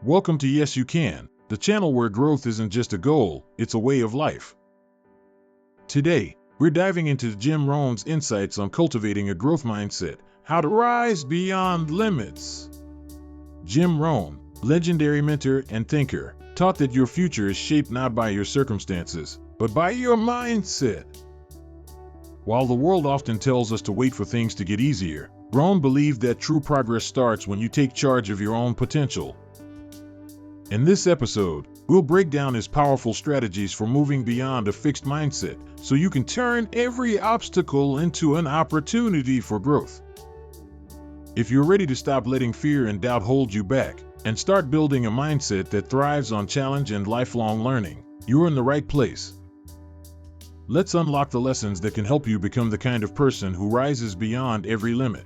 Welcome to Yes You Can, the channel where growth isn't just a goal, it's a way of life. Today, we're diving into Jim Rohn's insights on cultivating a growth mindset, how to rise beyond limits. Jim Rohn, legendary mentor and thinker, taught that your future is shaped not by your circumstances, but by your mindset. While the world often tells us to wait for things to get easier, Rohn believed that true progress starts when you take charge of your own potential. In this episode, we'll break down his powerful strategies for moving beyond a fixed mindset so you can turn every obstacle into an opportunity for growth. If you're ready to stop letting fear and doubt hold you back and start building a mindset that thrives on challenge and lifelong learning, you're in the right place. Let's unlock the lessons that can help you become the kind of person who rises beyond every limit.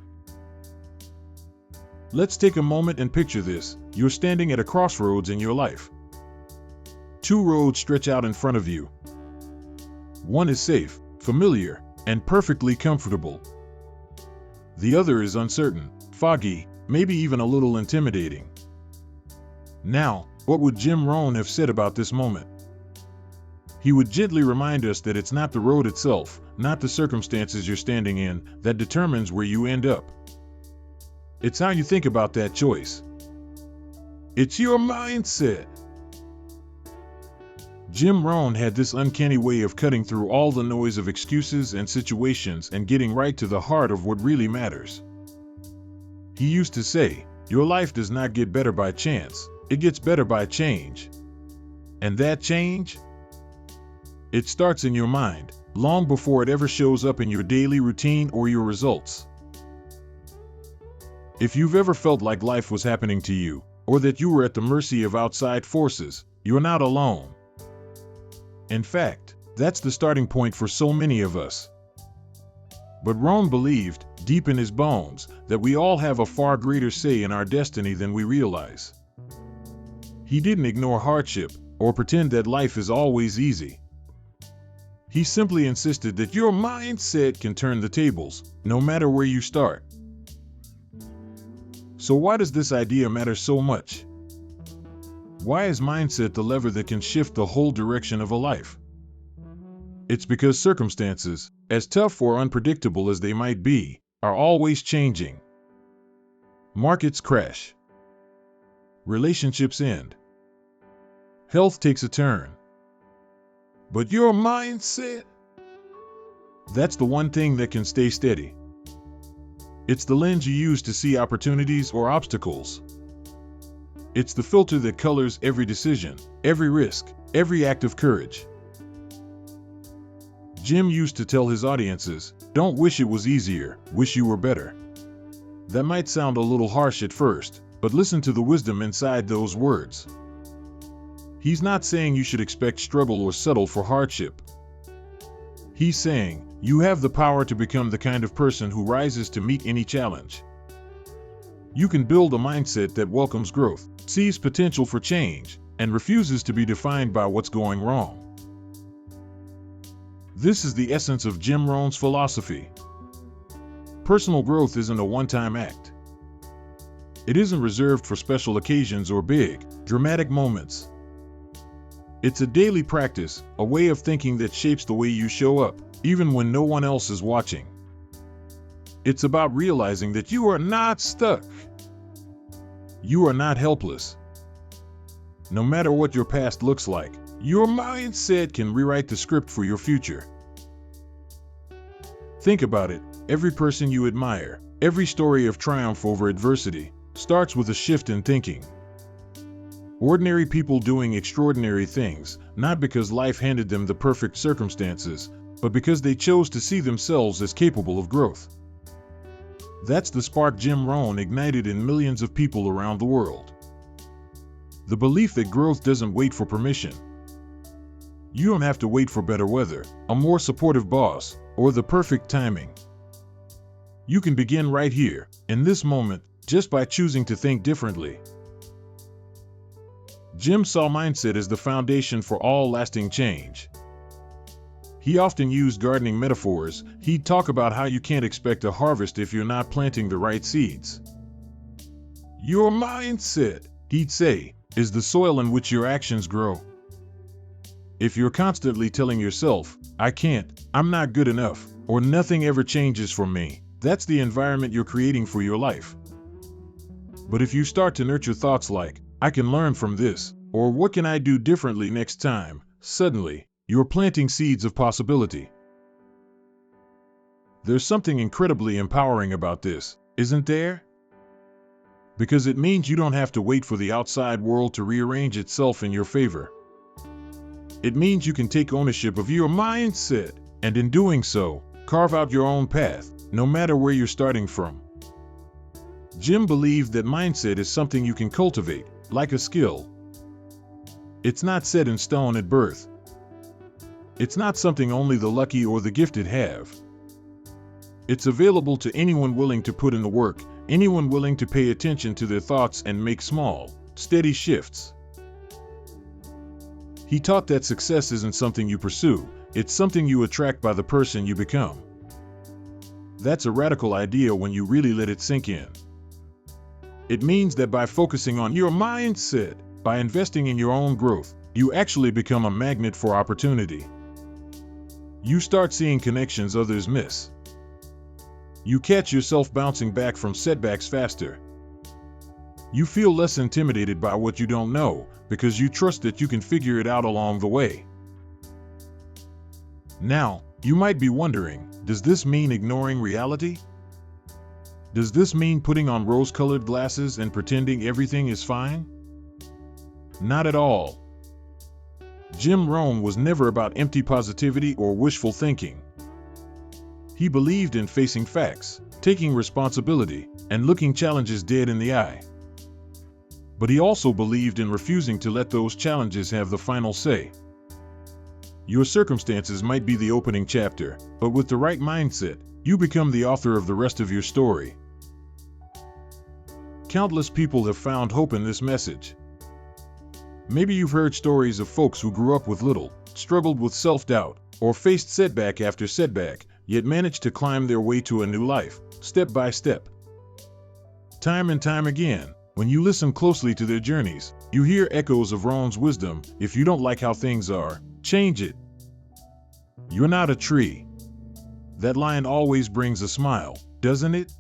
Let's take a moment and picture this. You're standing at a crossroads in your life. Two roads stretch out in front of you. One is safe, familiar, and perfectly comfortable. The other is uncertain, foggy, maybe even a little intimidating. Now, what would Jim Rohn have said about this moment? He would gently remind us that it's not the road itself, not the circumstances you're standing in, that determines where you end up. It's how you think about that choice. It's your mindset. Jim Rohn had this uncanny way of cutting through all the noise of excuses and situations and getting right to the heart of what really matters. He used to say, "Your life does not get better by chance, it gets better by change." And that change? It starts in your mind, long before it ever shows up in your daily routine or your results. If you've ever felt like life was happening to you, or that you were at the mercy of outside forces, you're not alone. In fact, that's the starting point for so many of us. But Rohn believed, deep in his bones, that we all have a far greater say in our destiny than we realize. He didn't ignore hardship, or pretend that life is always easy. He simply insisted that your mindset can turn the tables, no matter where you start. So why does this idea matter so much? Why is mindset the lever that can shift the whole direction of a life? It's because circumstances, as tough or unpredictable as they might be, are always changing. Markets crash. Relationships end. Health takes a turn. But your mindset? That's the one thing that can stay steady. It's the lens you use to see opportunities or obstacles. It's the filter that colors every decision, every risk, every act of courage. Jim used to tell his audiences, "Don't wish it was easier, wish you were better." That might sound a little harsh at first, but listen to the wisdom inside those words. He's not saying you should expect struggle or settle for hardship. He's saying, you have the power to become the kind of person who rises to meet any challenge. You can build a mindset that welcomes growth, sees potential for change, and refuses to be defined by what's going wrong. This is the essence of Jim Rohn's philosophy. Personal growth isn't a one-time act. It isn't reserved for special occasions or big, dramatic moments. It's a daily practice, a way of thinking that shapes the way you show up, even when no one else is watching. It's about realizing that you are not stuck. You are not helpless. No matter what your past looks like, your mindset can rewrite the script for your future. Think about it, every person you admire, every story of triumph over adversity, starts with a shift in thinking. Ordinary people doing extraordinary things, not because life handed them the perfect circumstances, but because they chose to see themselves as capable of growth. That's the spark Jim Rohn ignited in millions of people around the world. The belief that growth doesn't wait for permission. You don't have to wait for better weather, a more supportive boss, or the perfect timing. You can begin right here, in this moment, just by choosing to think differently. Jim saw mindset as the foundation for all lasting change. He often used gardening metaphors. He'd talk about how you can't expect a harvest if you're not planting the right seeds. Your mindset, he'd say, is the soil in which your actions grow. If you're constantly telling yourself, I can't, I'm not good enough, or nothing ever changes for me, that's the environment you're creating for your life. But if you start to nurture thoughts like, I can learn from this, or what can I do differently next time, suddenly, you're planting seeds of possibility. There's something incredibly empowering about this, isn't there? Because it means you don't have to wait for the outside world to rearrange itself in your favor. It means you can take ownership of your mindset, and in doing so, carve out your own path, no matter where you're starting from. Jim believed that mindset is something you can cultivate, like a skill. It's not set in stone at birth. It's not something only the lucky or the gifted have. It's available to anyone willing to put in the work, anyone willing to pay attention to their thoughts and make small, steady shifts. He taught that success isn't something you pursue, it's something you attract by the person you become. That's a radical idea when you really let it sink in. It means that by focusing on your mindset, by investing in your own growth, you actually become a magnet for opportunity. You start seeing connections others miss. You catch yourself bouncing back from setbacks faster. You feel less intimidated by what you don't know, because you trust that you can figure it out along the way. Now, you might be wondering, does this mean ignoring reality? Does this mean putting on rose-colored glasses and pretending everything is fine? Not at all. Jim Rohn was never about empty positivity or wishful thinking. He believed in facing facts, taking responsibility, and looking challenges dead in the eye. But he also believed in refusing to let those challenges have the final say. Your circumstances might be the opening chapter, but with the right mindset, you become the author of the rest of your story. Countless people have found hope in this message. Maybe you've heard stories of folks who grew up with little, struggled with self-doubt, or faced setback after setback, yet managed to climb their way to a new life, step by step. Time and time again, when you listen closely to their journeys, you hear echoes of Rohn's wisdom: if you don't like how things are, change it. You're not a tree. That line always brings a smile, doesn't it?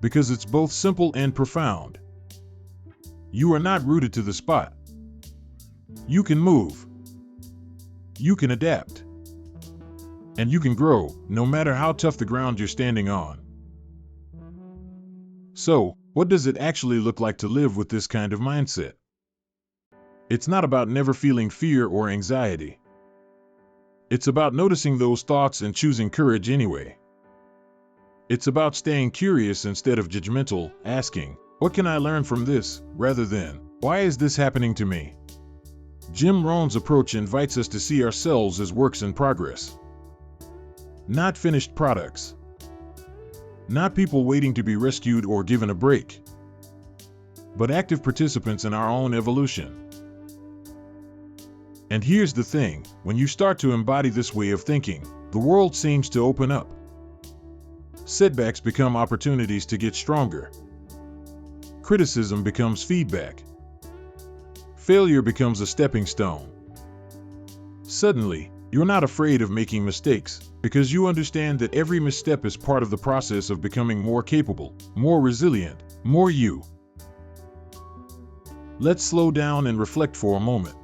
Because it's both simple and profound. You are not rooted to the spot. You can move. You can adapt. And you can grow, no matter how tough the ground you're standing on. So, what does it actually look like to live with this kind of mindset? It's not about never feeling fear or anxiety. It's about noticing those thoughts and choosing courage anyway. It's about staying curious instead of judgmental, asking, what can I learn from this, rather than, why is this happening to me? Jim Rohn's approach invites us to see ourselves as works in progress. Not finished products. Not people waiting to be rescued or given a break. But active participants in our own evolution. And here's the thing, when you start to embody this way of thinking, the world seems to open up. Setbacks become opportunities to get stronger. Criticism becomes feedback. Failure becomes a stepping stone. Suddenly, you're not afraid of making mistakes, because you understand that every misstep is part of the process of becoming more capable, more resilient, more you. Let's slow down and reflect for a moment.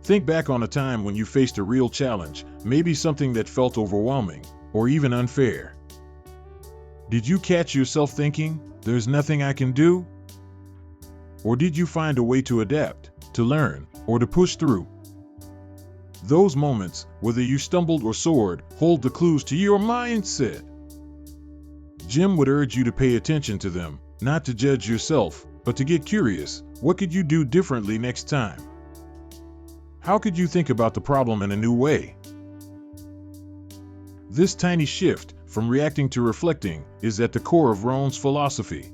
Think back on a time when you faced a real challenge, maybe something that felt overwhelming, or even unfair. Did you catch yourself thinking, there's nothing I can do? Or did you find a way to adapt, to learn, or to push through? Those moments, whether you stumbled or soared, hold the clues to your mindset. Jim would urge you to pay attention to them, not to judge yourself, but to get curious. What could you do differently next time? How could you think about the problem in a new way? This tiny shift, from reacting to reflecting, is at the core of Rohn's philosophy.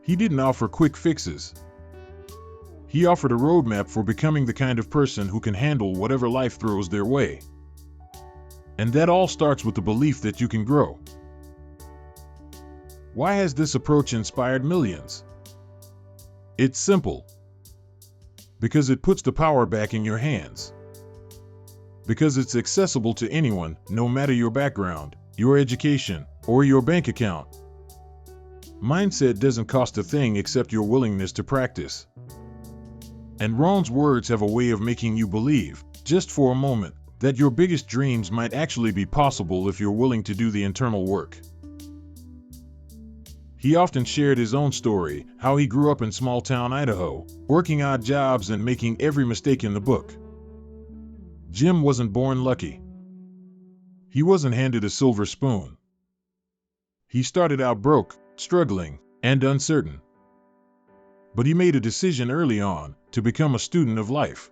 He didn't offer quick fixes. He offered a roadmap for becoming the kind of person who can handle whatever life throws their way. And that all starts with the belief that you can grow. Why has this approach inspired millions? It's simple. Because it puts the power back in your hands. Because it's accessible to anyone, no matter your background, your education, or your bank account. Mindset doesn't cost a thing except your willingness to practice. And Rohn's words have a way of making you believe, just for a moment, that your biggest dreams might actually be possible if you're willing to do the internal work. He often shared his own story, how he grew up in small-town Idaho, working odd jobs and making every mistake in the book. Jim wasn't born lucky. He wasn't handed a silver spoon. He started out broke, struggling, and uncertain. But he made a decision early on to become a student of life.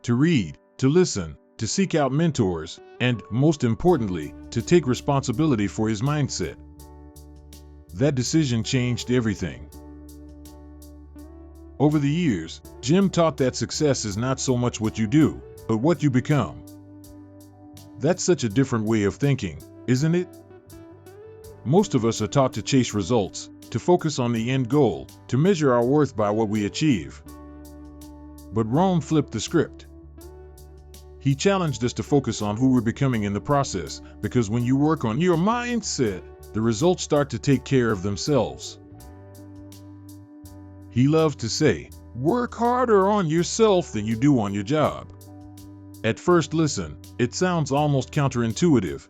To read, to listen, to seek out mentors, and, most importantly, to take responsibility for his mindset. That decision changed everything. Over the years, Jim taught that success is not so much what you do, but what you become. That's such a different way of thinking, isn't it? Most of us are taught to chase results, to focus on the end goal, to measure our worth by what we achieve. But Rohn flipped the script. He challenged us to focus on who we're becoming in the process, because when you work on your mindset, the results start to take care of themselves. He loved to say, "Work harder on yourself than you do on your job." At first listen, it sounds almost counterintuitive.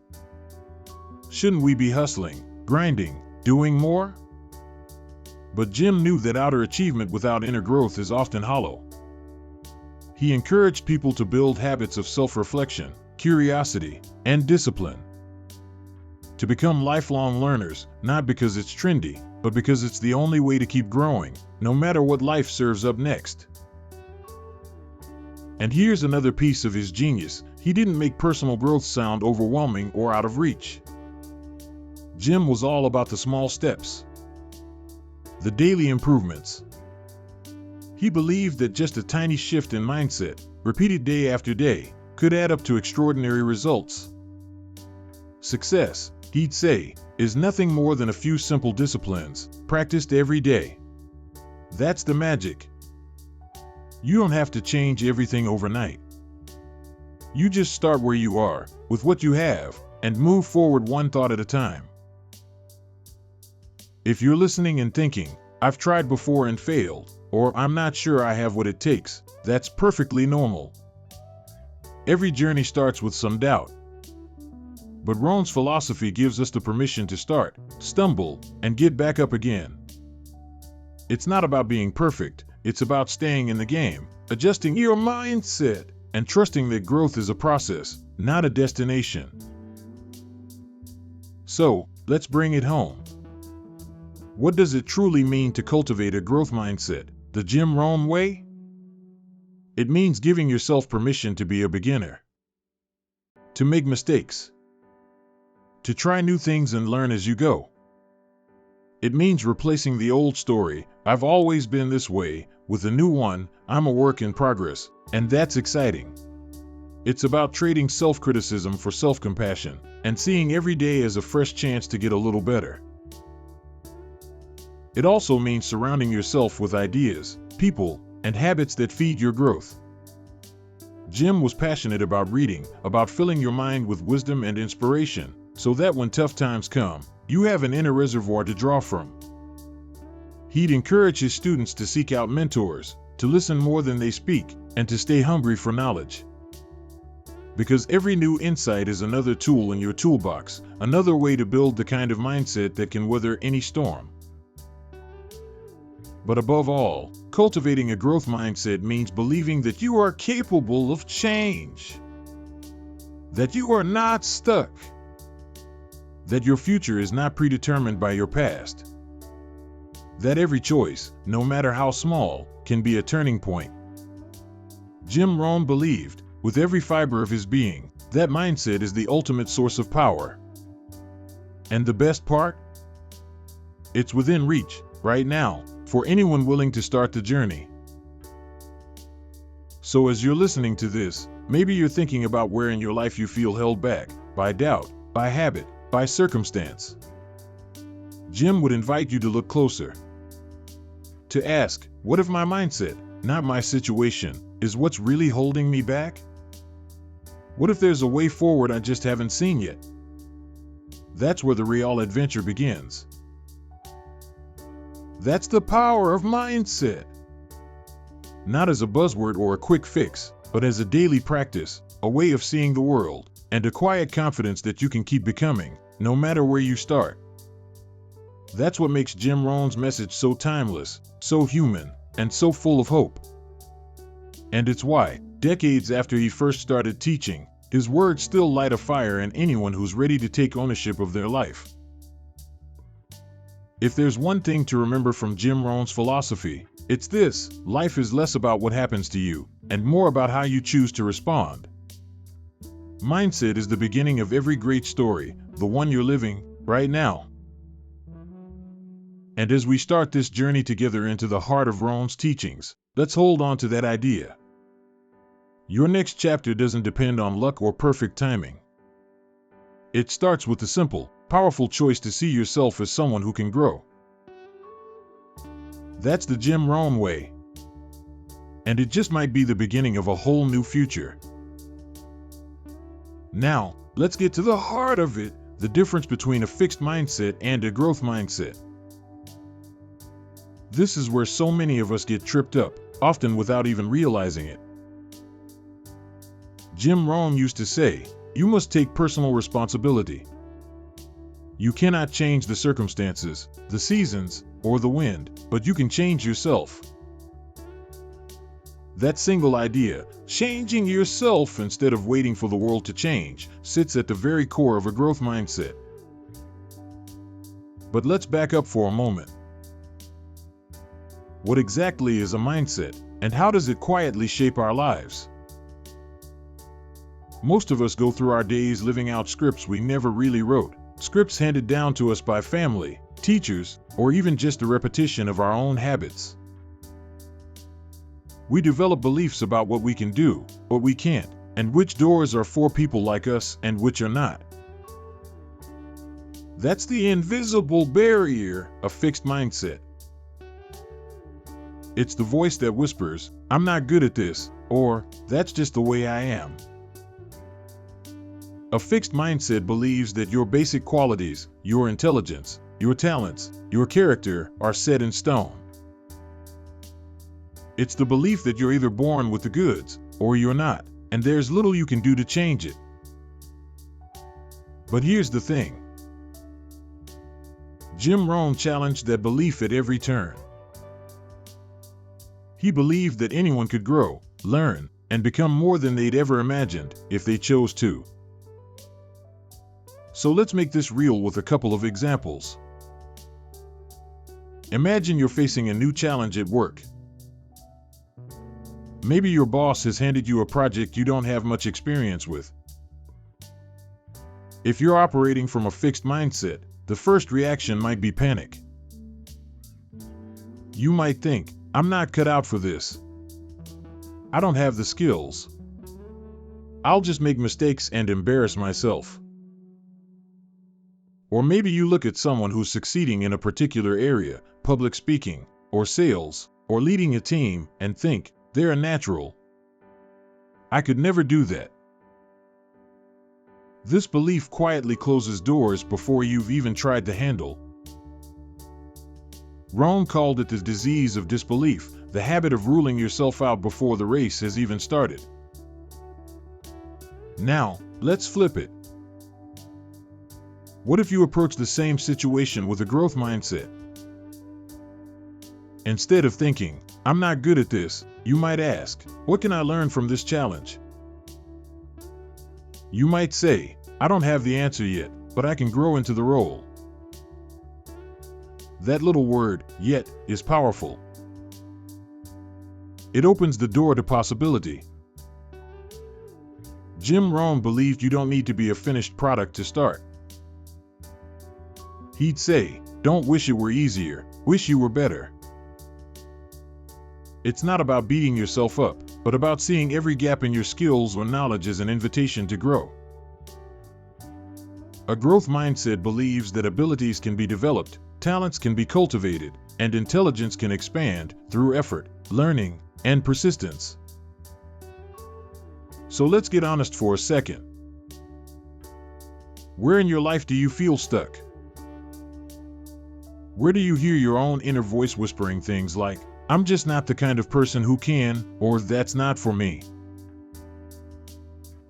Shouldn't we be hustling, grinding, doing more? But Jim knew that outer achievement without inner growth is often hollow. He encouraged people to build habits of self-reflection, curiosity, and discipline. To become lifelong learners, not because it's trendy, but because it's the only way to keep growing, no matter what life serves up next. And here's another piece of his genius: he didn't make personal growth sound overwhelming or out of reach. Jim was all about the small steps, the daily improvements. He believed that just a tiny shift in mindset, repeated day after day, could add up to extraordinary results. Success, he'd say, is nothing more than a few simple disciplines, practiced every day. That's the magic. You don't have to change everything overnight. You just start where you are, with what you have, and move forward one thought at a time. If you're listening and thinking, "I've tried before and failed," or "I'm not sure I have what it takes," that's perfectly normal. Every journey starts with some doubt. But Rohn's philosophy gives us the permission to start, stumble, and get back up again. It's not about being perfect, it's about staying in the game, adjusting your mindset, and trusting that growth is a process, not a destination. So, let's bring it home. What does it truly mean to cultivate a growth mindset, the Jim Rohn way? It means giving yourself permission to be a beginner, to make mistakes, to try new things and learn as you go. It means replacing the old story, "I've always been this way," with a new one, "I'm a work in progress," and that's exciting. It's about trading self-criticism for self-compassion, and seeing every day as a fresh chance to get a little better. It also means surrounding yourself with ideas, people, and habits that feed your growth. Jim was passionate about reading, about filling your mind with wisdom and inspiration, so that when tough times come, you have an inner reservoir to draw from. He'd encourage his students to seek out mentors, to listen more than they speak, and to stay hungry for knowledge. Because every new insight is another tool in your toolbox, another way to build the kind of mindset that can weather any storm. But above all, cultivating a growth mindset means believing that you are capable of change, that you are not stuck, that your future is not predetermined by your past, that every choice, no matter how small, can be a turning point. Jim Rohn believed, with every fiber of his being, that mindset is the ultimate source of power. And the best part? It's within reach, right now, for anyone willing to start the journey. So as you're listening to this, maybe you're thinking about where in your life you feel held back, by doubt, by habit, by circumstance. Jim would invite you to look closer, to ask, what if my mindset, not my situation, is what's really holding me back? What if there's a way forward I just haven't seen yet? That's where the real adventure begins. That's the power of mindset. Not as a buzzword or a quick fix, but as a daily practice, a way of seeing the world, and a quiet confidence that you can keep becoming, no matter where you start. That's what makes Jim Rohn's message so timeless, so human, and so full of hope. And it's why, decades after he first started teaching, his words still light a fire in anyone who's ready to take ownership of their life. If there's one thing to remember from Jim Rohn's philosophy, it's this: life is less about what happens to you, and more about how you choose to respond. Mindset is the beginning of every great story, the one you're living right now. And as we start this journey together into the heart of Rohn's teachings, let's hold on to that idea. Your next chapter doesn't depend on luck or perfect timing. It starts with the simple, powerful choice to see yourself as someone who can grow. That's the Jim Rohn way. And it just might be the beginning of a whole new future. Now, let's get to the heart of it, the difference between a fixed mindset and a growth mindset. This is where so many of us get tripped up, often without even realizing it. Jim Rohn used to say, you must take personal responsibility. You cannot change the circumstances, the seasons, or the wind, but you can change yourself. That single idea, changing yourself instead of waiting for the world to change, sits at the very core of a growth mindset. But let's back up for a moment. What exactly is a mindset, and how does it quietly shape our lives? Most of us go through our days living out scripts we never really wrote, scripts handed down to us by family, teachers, or even just a repetition of our own habits. We develop beliefs about what we can do, what we can't, and which doors are for people like us and which are not. That's the invisible barrier, a fixed mindset. It's the voice that whispers, I'm not good at this, or that's just the way I am. A fixed mindset believes that your basic qualities, your intelligence, your talents, your character are set in stone. It's the belief that you're either born with the goods, or you're not, and there's little you can do to change it. But here's the thing. Jim Rohn challenged that belief at every turn. He believed that anyone could grow, learn, and become more than they'd ever imagined, if they chose to. So let's make this real with a couple of examples. Imagine you're facing a new challenge at work. Maybe your boss has handed you a project you don't have much experience with. If you're operating from a fixed mindset, the first reaction might be panic. You might think, I'm not cut out for this. I don't have the skills. I'll just make mistakes and embarrass myself. Or maybe you look at someone who's succeeding in a particular area, public speaking, or sales, or leading a team, and think, they're a natural. I could never do that. This belief quietly closes doors before you've even tried to handle. Rohn called it the disease of disbelief, the habit of ruling yourself out before the race has even started. Now, let's flip it. What if you approach the same situation with a growth mindset? Instead of thinking, I'm not good at this, you might ask, what can I learn from this challenge? You might say, I don't have the answer yet, but I can grow into the role. That little word, yet, is powerful. It opens the door to possibility. Jim Rohn believed you don't need to be a finished product to start. He'd say, don't wish it were easier, wish you were better. It's not about beating yourself up, but about seeing every gap in your skills or knowledge as an invitation to grow. A growth mindset believes that abilities can be developed, talents can be cultivated, and intelligence can expand through effort, learning, and persistence. So let's get honest for a second. Where in your life do you feel stuck? Where do you hear your own inner voice whispering things like, "I'm just not the kind of person who can," or "that's not for me"?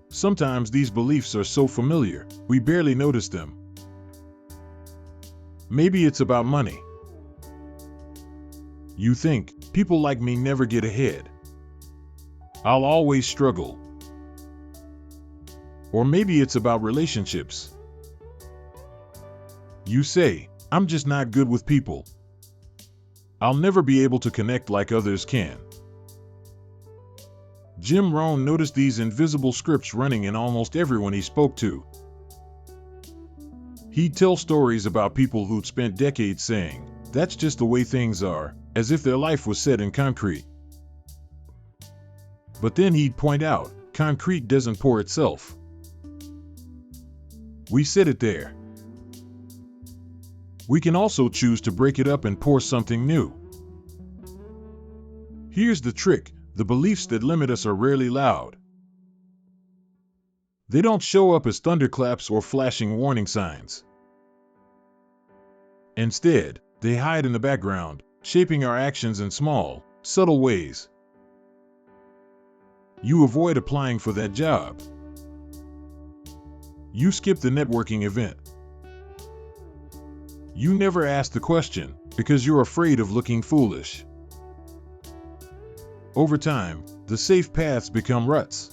Sometimes these beliefs are so familiar, we barely notice them. Maybe it's about money. You think, "People like me never get ahead. I'll always struggle." Or maybe it's about relationships. You say, "I'm just not good with people. I'll never be able to connect like others can." Jim Rohn noticed these invisible scripts running in almost everyone he spoke to. He'd tell stories about people who'd spent decades saying, "That's just the way things are," as if their life was set in concrete. But then he'd point out, concrete doesn't pour itself. We set it there. We can also choose to break it up and pour something new. Here's the trick: the beliefs that limit us are rarely loud. They don't show up as thunderclaps or flashing warning signs. Instead, they hide in the background, shaping our actions in small, subtle ways. You avoid applying for that job. You skip the networking event. You never ask the question because you're afraid of looking foolish. Over time, the safe paths become ruts.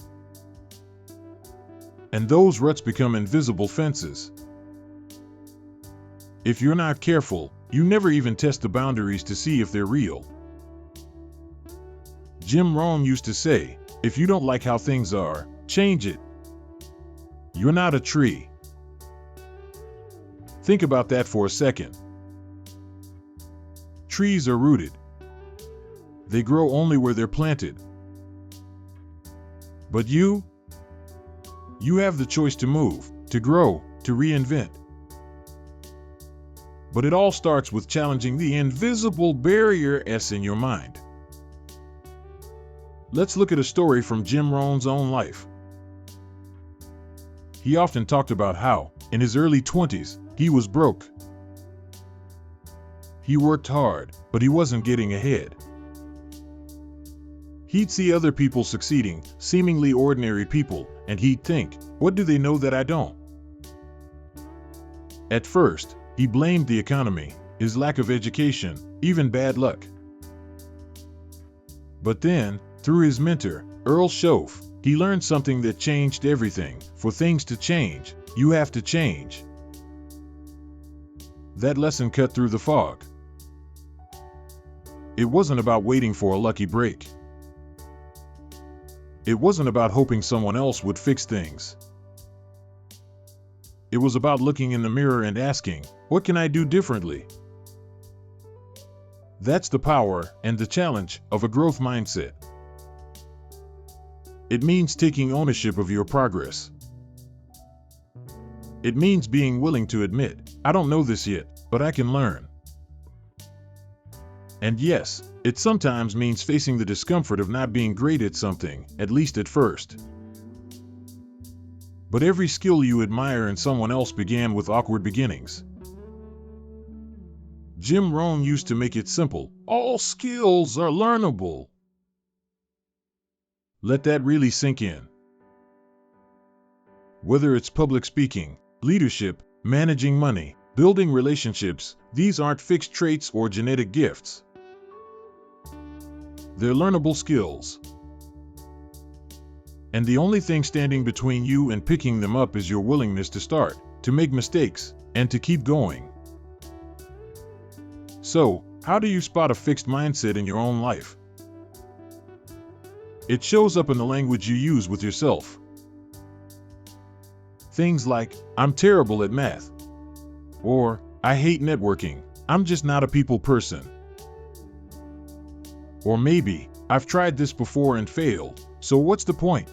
And those ruts become invisible fences. If you're not careful, you never even test the boundaries to see if they're real. Jim Rohn used to say, "If you don't like how things are, change it. You're not a tree." Think about that for a second. Trees are rooted. They grow only where they're planted. But you have the choice to move, to grow, to reinvent. But it all starts with challenging the invisible barriers in your mind. Let's look at a story from Jim Rohn's own life. He often talked about how, in his early 20s, he was broke. He worked hard, but he wasn't getting ahead. He'd see other people succeeding, seemingly ordinary people, and he'd think, "What do they know that I don't?" At first, he blamed the economy, his lack of education, even bad luck. But then, through his mentor, Earl Schoaf, he learned something that changed everything. For things to change, you have to change. That lesson cut through the fog. It wasn't about waiting for a lucky break. It wasn't about hoping someone else would fix things. It was about looking in the mirror and asking, "What can I do differently?" That's the power and the challenge of a growth mindset. It means taking ownership of your progress. It means being willing to admit, "I don't know this yet, but I can learn." And yes, it sometimes means facing the discomfort of not being great at something, at least at first. But every skill you admire in someone else began with awkward beginnings. Jim Rohn used to make it simple: all skills are learnable. Let that really sink in. Whether it's public speaking, leadership, managing money, building relationships, these aren't fixed traits or genetic gifts. They're learnable skills. And the only thing standing between you and picking them up is your willingness to start, to make mistakes, and to keep going. So, how do you spot a fixed mindset in your own life? It shows up in the language you use with yourself. Things like, "I'm terrible at math," or "I hate networking, I'm just not a people person." Or maybe, "I've tried this before and failed, so what's the point?"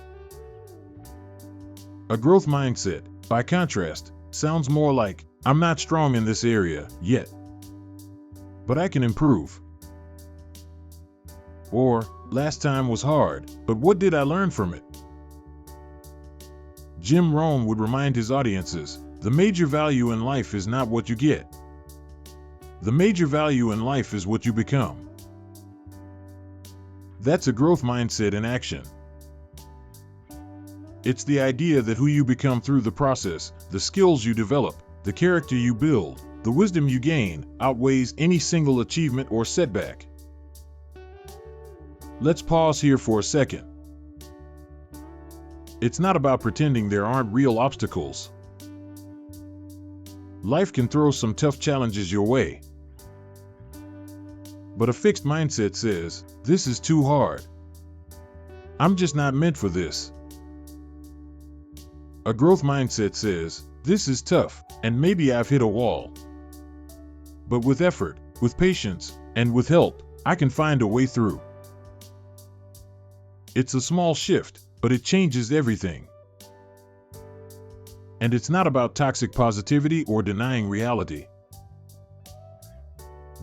A growth mindset, by contrast, sounds more like, "I'm not strong in this area yet." but I can improve. Or, last time was hard, but what did I learn from it? Jim Rohn would remind his audiences, the major value in life is not what you get. The major value in life is what you become. That's a growth mindset in action. It's the idea that who you become through the process, the skills you develop, the character you build, the wisdom you gain, outweighs any single achievement or setback. Let's pause here for a second. It's not about pretending there aren't real obstacles. Life can throw some tough challenges your way. But a fixed mindset says, this is too hard. I'm just not meant for this. A growth mindset says, this is tough, and maybe I've hit a wall. But with effort, with patience, and with help, I can find a way through. It's a small shift, but it changes everything. And it's not about toxic positivity or denying reality.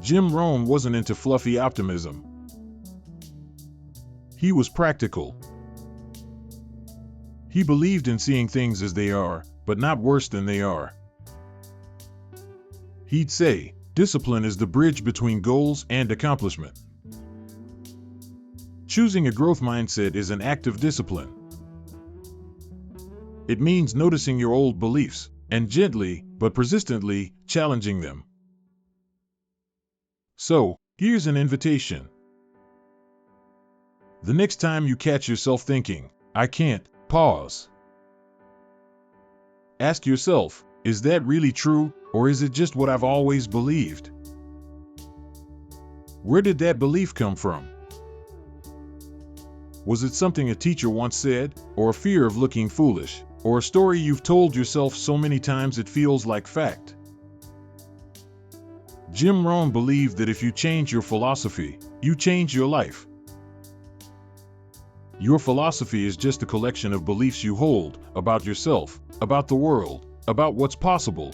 Jim Rohn wasn't into fluffy optimism. He was practical. He believed in seeing things as they are, but not worse than they are. He'd say, discipline is the bridge between goals and accomplishment. Choosing a growth mindset is an act of discipline. It means noticing your old beliefs and gently, but persistently, challenging them. So, here's an invitation. The next time you catch yourself thinking, I can't, pause. Ask yourself, is that really true, or is it just what I've always believed? Where did that belief come from? Was it something a teacher once said, or a fear of looking foolish, or a story you've told yourself so many times it feels like fact? Jim Rohn believed that if you change your philosophy, you change your life. Your philosophy is just a collection of beliefs you hold about yourself, about the world, about what's possible.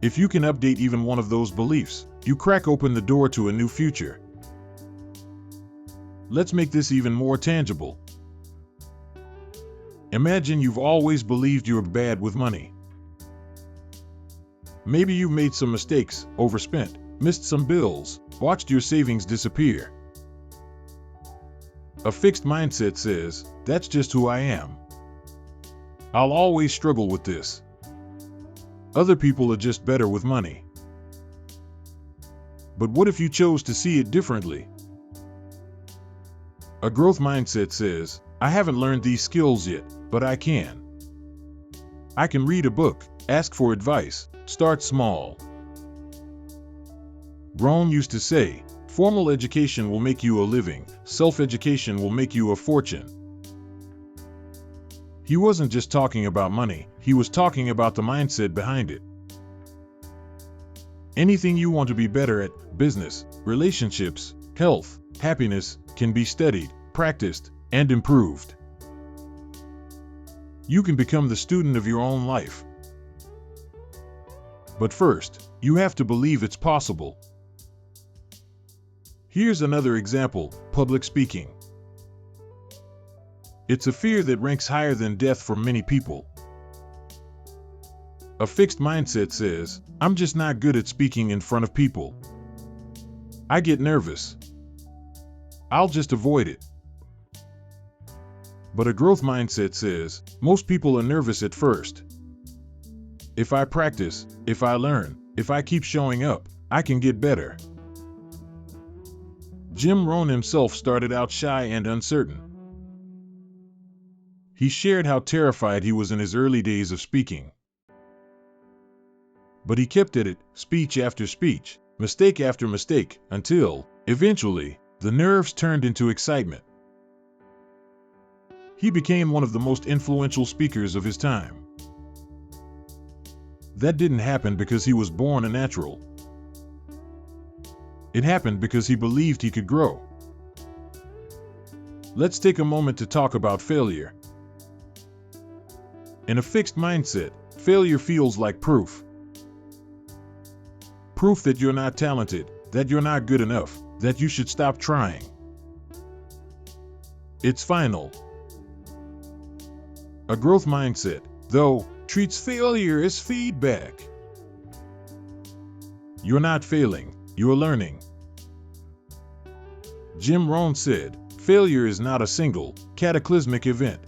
If you can update even one of those beliefs, you crack open the door to a new future. Let's make this even more tangible. Imagine you've always believed you're bad with money. Maybe you've made some mistakes, overspent, missed some bills, watched your savings disappear. A fixed mindset says, that's just who I am. I'll always struggle with this. Other people are just better with money. But what if you chose to see it differently? A growth mindset says, I haven't learned these skills yet, but I can. I can read a book, ask for advice, start small. Rohn used to say, formal education will make you a living, self-education will make you a fortune. He wasn't just talking about money, he was talking about the mindset behind it. Anything you want to be better at, business, relationships, health, happiness, can be studied, practiced, and improved. You can become the student of your own life. But first, you have to believe it's possible. Here's another example, public speaking. It's a fear that ranks higher than death for many people. A fixed mindset says, I'm just not good at speaking in front of people. I get nervous. I'll just avoid it. But a growth mindset says, most people are nervous at first. If I practice, if I learn, if I keep showing up, I can get better. Jim Rohn himself started out shy and uncertain. He shared how terrified he was in his early days of speaking. But he kept at it, speech after speech, mistake after mistake, until, eventually, the nerves turned into excitement. He became one of the most influential speakers of his time. That didn't happen because he was born a natural. It happened because he believed he could grow. Let's take a moment to talk about failure. In a fixed mindset, failure feels like proof. proof that you're not talented, that you're not good enough, that you should stop trying. It's final. A growth mindset, though, treats failure as feedback. You're not failing, you're learning. Jim Rohn said, failure is not a single, cataclysmic event.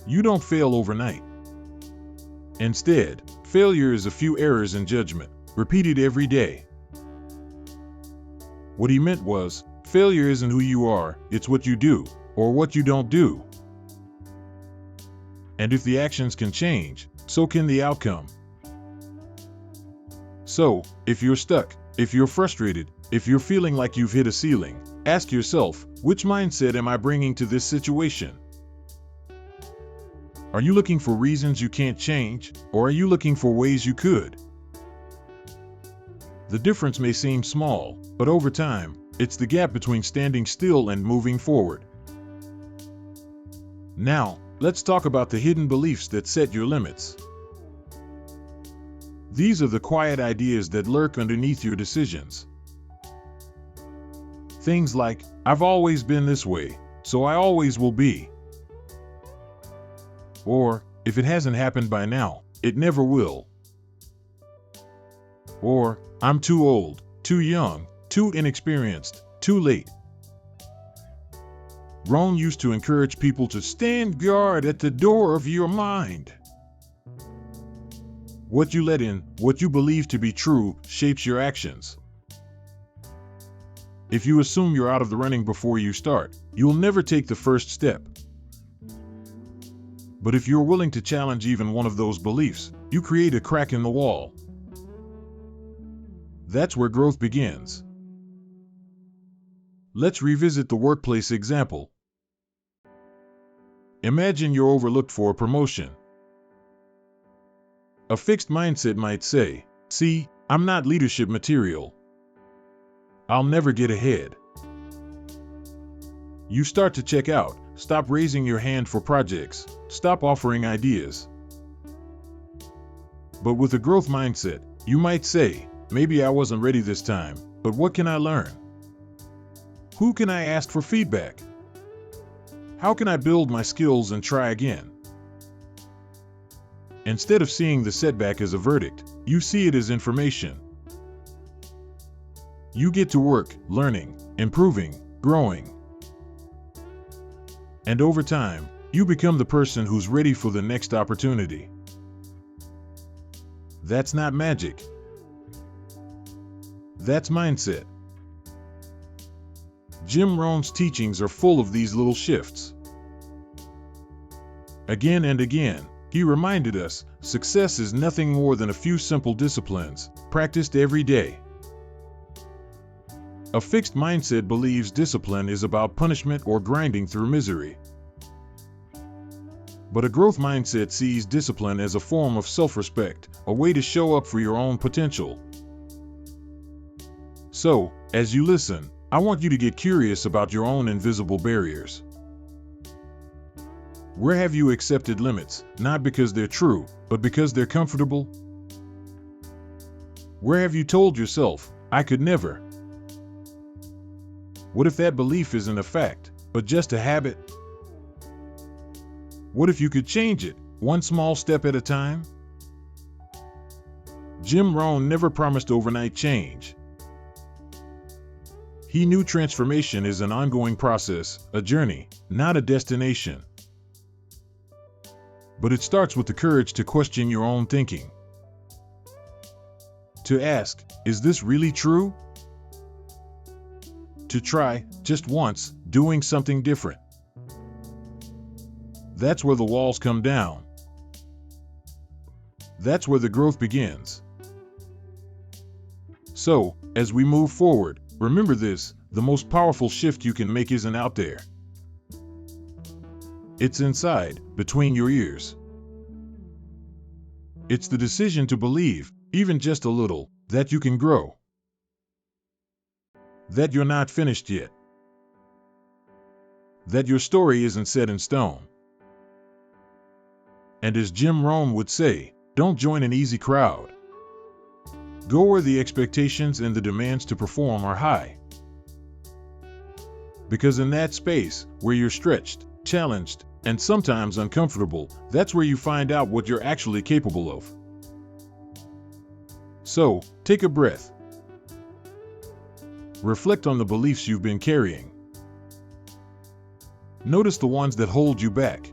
You don't fail overnight. Instead, failure is a few errors in judgment, repeated every day. What he meant was, failure isn't who you are, it's what you do, or what you don't do. And if the actions can change, so can the outcome. So, if you're stuck, if you're frustrated, if you're feeling like you've hit a ceiling, ask yourself, which mindset am I bringing to this situation? Are you looking for reasons you can't change, or are you looking for ways you could? The difference may seem small, but over time, it's the gap between standing still and moving forward. Now, let's talk about the hidden beliefs that set your limits. These are the quiet ideas that lurk underneath your decisions. Things like, I've always been this way, so I always will be. Or, if it hasn't happened by now, it never will. Or, I'm too old, too young, too inexperienced, too late. Rohn used to encourage people to stand guard at the door of your mind. What you let in, what you believe to be true, shapes your actions. If you assume you're out of the running before you start, you'll never take the first step. But if you're willing to challenge even one of those beliefs, you create a crack in the wall. That's where growth begins. Let's revisit the workplace example. Imagine you're overlooked for a promotion. A fixed mindset might say, see, I'm not leadership material. I'll never get ahead. You start to check out, stop raising your hand for projects, stop offering ideas. But with a growth mindset, you might say, maybe I wasn't ready this time, but what can I learn? Who can I ask for feedback? How can I build my skills and try again? Instead of seeing the setback as a verdict, you see it as information. You get to work, learning, improving, growing. And over time, you become the person who's ready for the next opportunity. That's not magic. That's mindset. Jim Rohn's teachings are full of these little shifts. Again and again, he reminded us, success is nothing more than a few simple disciplines, practiced every day. A fixed mindset believes discipline is about punishment or grinding through misery. But a growth mindset sees discipline as a form of self-respect, a way to show up for your own potential. So, as you listen, I want you to get curious about your own invisible barriers. Where have you accepted limits, not because they're true, but because they're comfortable? Where have you told yourself, I could never? What if that belief isn't a fact, but just a habit? What if you could change it, one small step at a time? Jim Rohn never promised overnight change. He knew transformation is an ongoing process, a journey, not a destination. But it starts with the courage to question your own thinking. To ask, is this really true? To try, just once, doing something different. That's where the walls come down. That's where the growth begins. So, as we move forward, remember this, the most powerful shift you can make isn't out there. It's inside, between your ears. It's the decision to believe, even just a little, that you can grow. That you're not finished yet. That your story isn't set in stone. And as Jim Rohn would say, don't join an easy crowd. Go where the expectations and the demands to perform are high. Because in that space, where you're stretched, challenged, and sometimes uncomfortable, that's where you find out what you're actually capable of. So, take a breath. Reflect on the beliefs you've been carrying. Notice the ones that hold you back.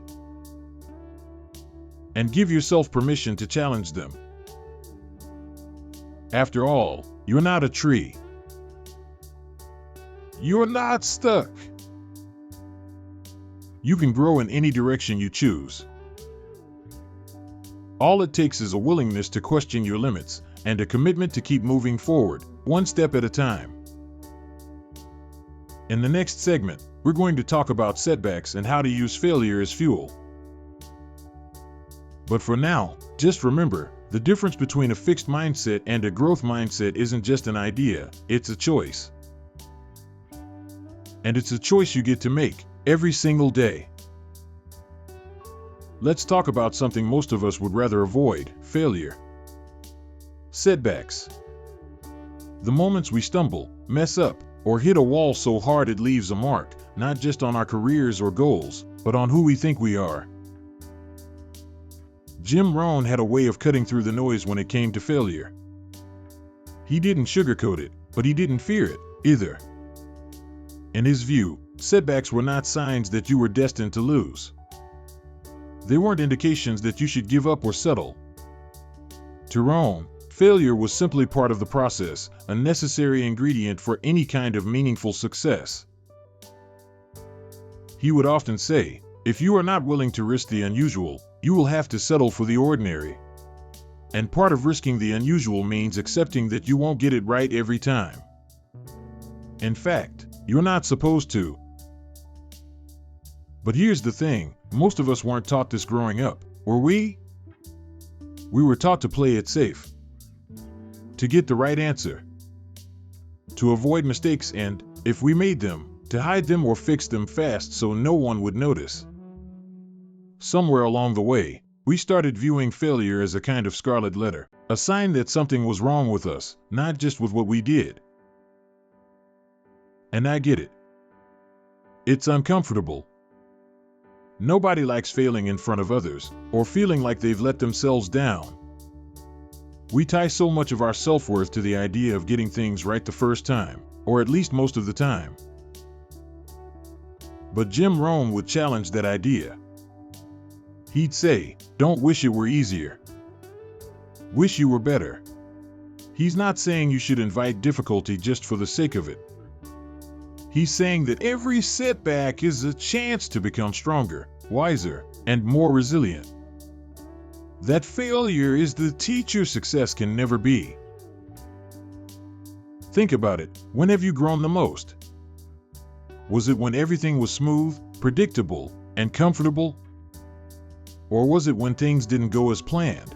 And give yourself permission to challenge them. After all, you're not a tree. You're not stuck. You can grow in any direction you choose. All it takes is a willingness to question your limits and a commitment to keep moving forward, one step at a time. In the next segment, we're going to talk about setbacks and how to use failure as fuel. But for now, just remember, the difference between a fixed mindset and a growth mindset isn't just an idea, it's a choice. And it's a choice you get to make every single day. Let's talk about something most of us would rather avoid: failure. Setbacks. The moments we stumble, mess up, or hit a wall so hard it leaves a mark, not just on our careers or goals, but on who we think we are. Jim Rohn had a way of cutting through the noise when it came to failure. He didn't sugarcoat it, but he didn't fear it either. In his view, setbacks were not signs that you were destined to lose. They weren't indications that you should give up or settle. To Rohn, failure was simply part of the process, a necessary ingredient for any kind of meaningful success. He would often say, if you are not willing to risk the unusual, you will have to settle for the ordinary. And part of risking the unusual means accepting that you won't get it right every time. In fact, you're not supposed to. But here's the thing, most of us weren't taught this growing up, were we? We were taught to play it safe. To get the right answer. To avoid mistakes and, if we made them, to hide them or fix them fast so no one would notice. Somewhere along the way, we started viewing failure as a kind of scarlet letter, a sign that something was wrong with us, not just with what we did. And I get it. It's uncomfortable. Nobody likes failing in front of others, or feeling like they've let themselves down. We tie so much of our self-worth to the idea of getting things right the first time, or at least most of the time. But Jim Rohn would challenge that idea. He'd say, don't wish it were easier. Wish you were better. He's not saying you should invite difficulty just for the sake of it. He's saying that every setback is a chance to become stronger, wiser, and more resilient. That failure is the teacher success can never be. Think about it. When have you grown the most? Was it when everything was smooth, predictable, and comfortable? Or was it when things didn't go as planned?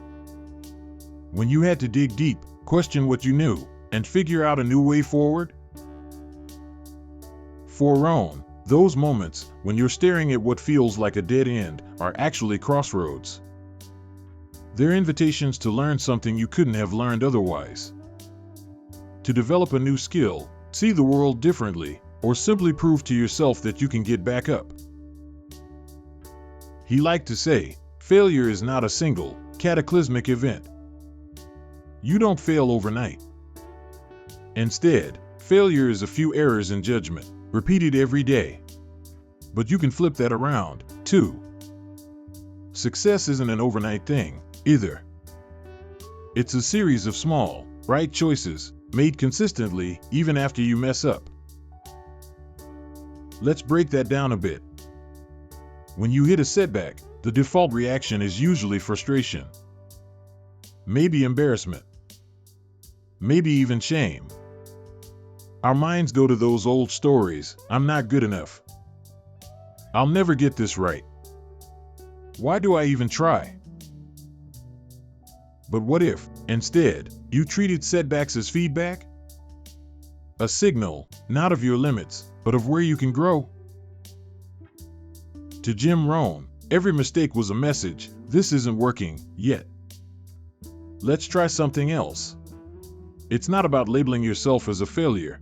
When you had to dig deep, question what you knew, and figure out a new way forward? For Rohn, those moments, when you're staring at what feels like a dead end, are actually crossroads. They're invitations to learn something you couldn't have learned otherwise. To develop a new skill, see the world differently, or simply prove to yourself that you can get back up. He liked to say, failure is not a single, cataclysmic event. You don't fail overnight. Instead, failure is a few errors in judgment, repeated every day. But you can flip that around, too. Success isn't an overnight thing, either. It's a series of small, right choices, made consistently, even after you mess up. Let's break that down a bit. When you hit a setback, the default reaction is usually frustration. Maybe embarrassment. Maybe even shame. Our minds go to those old stories, I'm not good enough. I'll never get this right. Why do I even try? But what if, instead, you treated setbacks as feedback? A signal, not of your limits, but of where you can grow? To Jim Rohn, every mistake was a message, this isn't working, yet. Let's try something else. It's not about labeling yourself as a failure.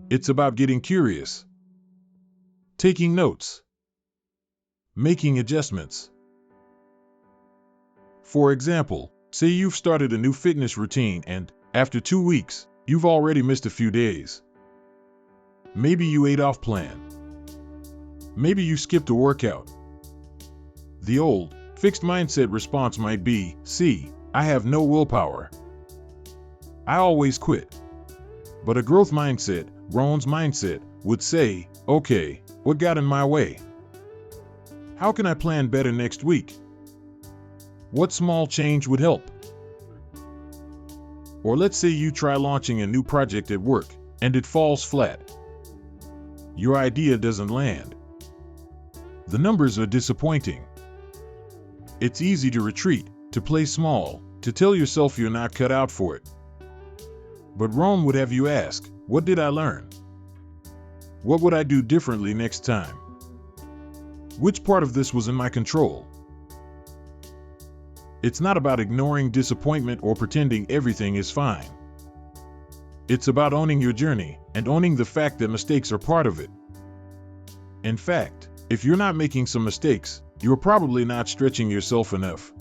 It's about getting curious, taking notes, making adjustments. For example, say you've started a new fitness routine and, after 2 weeks, you've already missed a few days. Maybe you ate off plan. Maybe you skipped a workout. The old, fixed mindset response might be, "See, I have no willpower. I always quit." But a growth mindset, Rohn's mindset, would say, "Okay, what got in my way? How can I plan better next week? What small change would help?" Or let's say you try launching a new project at work, and it falls flat. Your idea doesn't land. The numbers are disappointing. It's easy to retreat, to play small, to tell yourself you're not cut out for it. But Rohn would have you ask, what did I learn? What would I do differently next time? Which part of this was in my control? It's not about ignoring disappointment or pretending everything is fine. It's about owning your journey and owning the fact that mistakes are part of it. In fact, if you're not making some mistakes, you're probably not stretching yourself enough.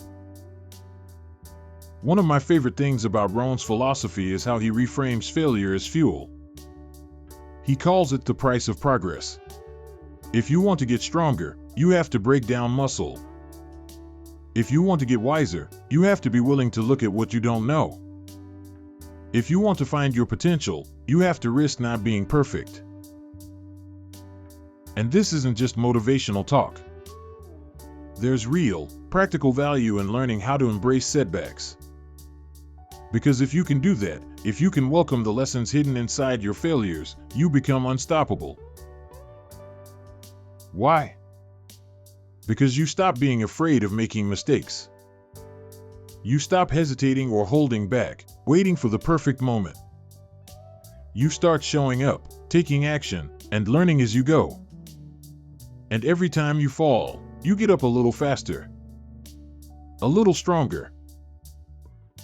One of my favorite things about Rohn's philosophy is how he reframes failure as fuel. He calls it the price of progress. If you want to get stronger, you have to break down muscle. If you want to get wiser, you have to be willing to look at what you don't know. If you want to find your potential, you have to risk not being perfect. And this isn't just motivational talk. There's real, practical value in learning how to embrace setbacks. Because if you can do that, if you can welcome the lessons hidden inside your failures, you become unstoppable. Why? Because you stop being afraid of making mistakes. You stop hesitating or holding back, waiting for the perfect moment. You start showing up, taking action, and learning as you go. And every time you fall, you get up a little faster, a little stronger,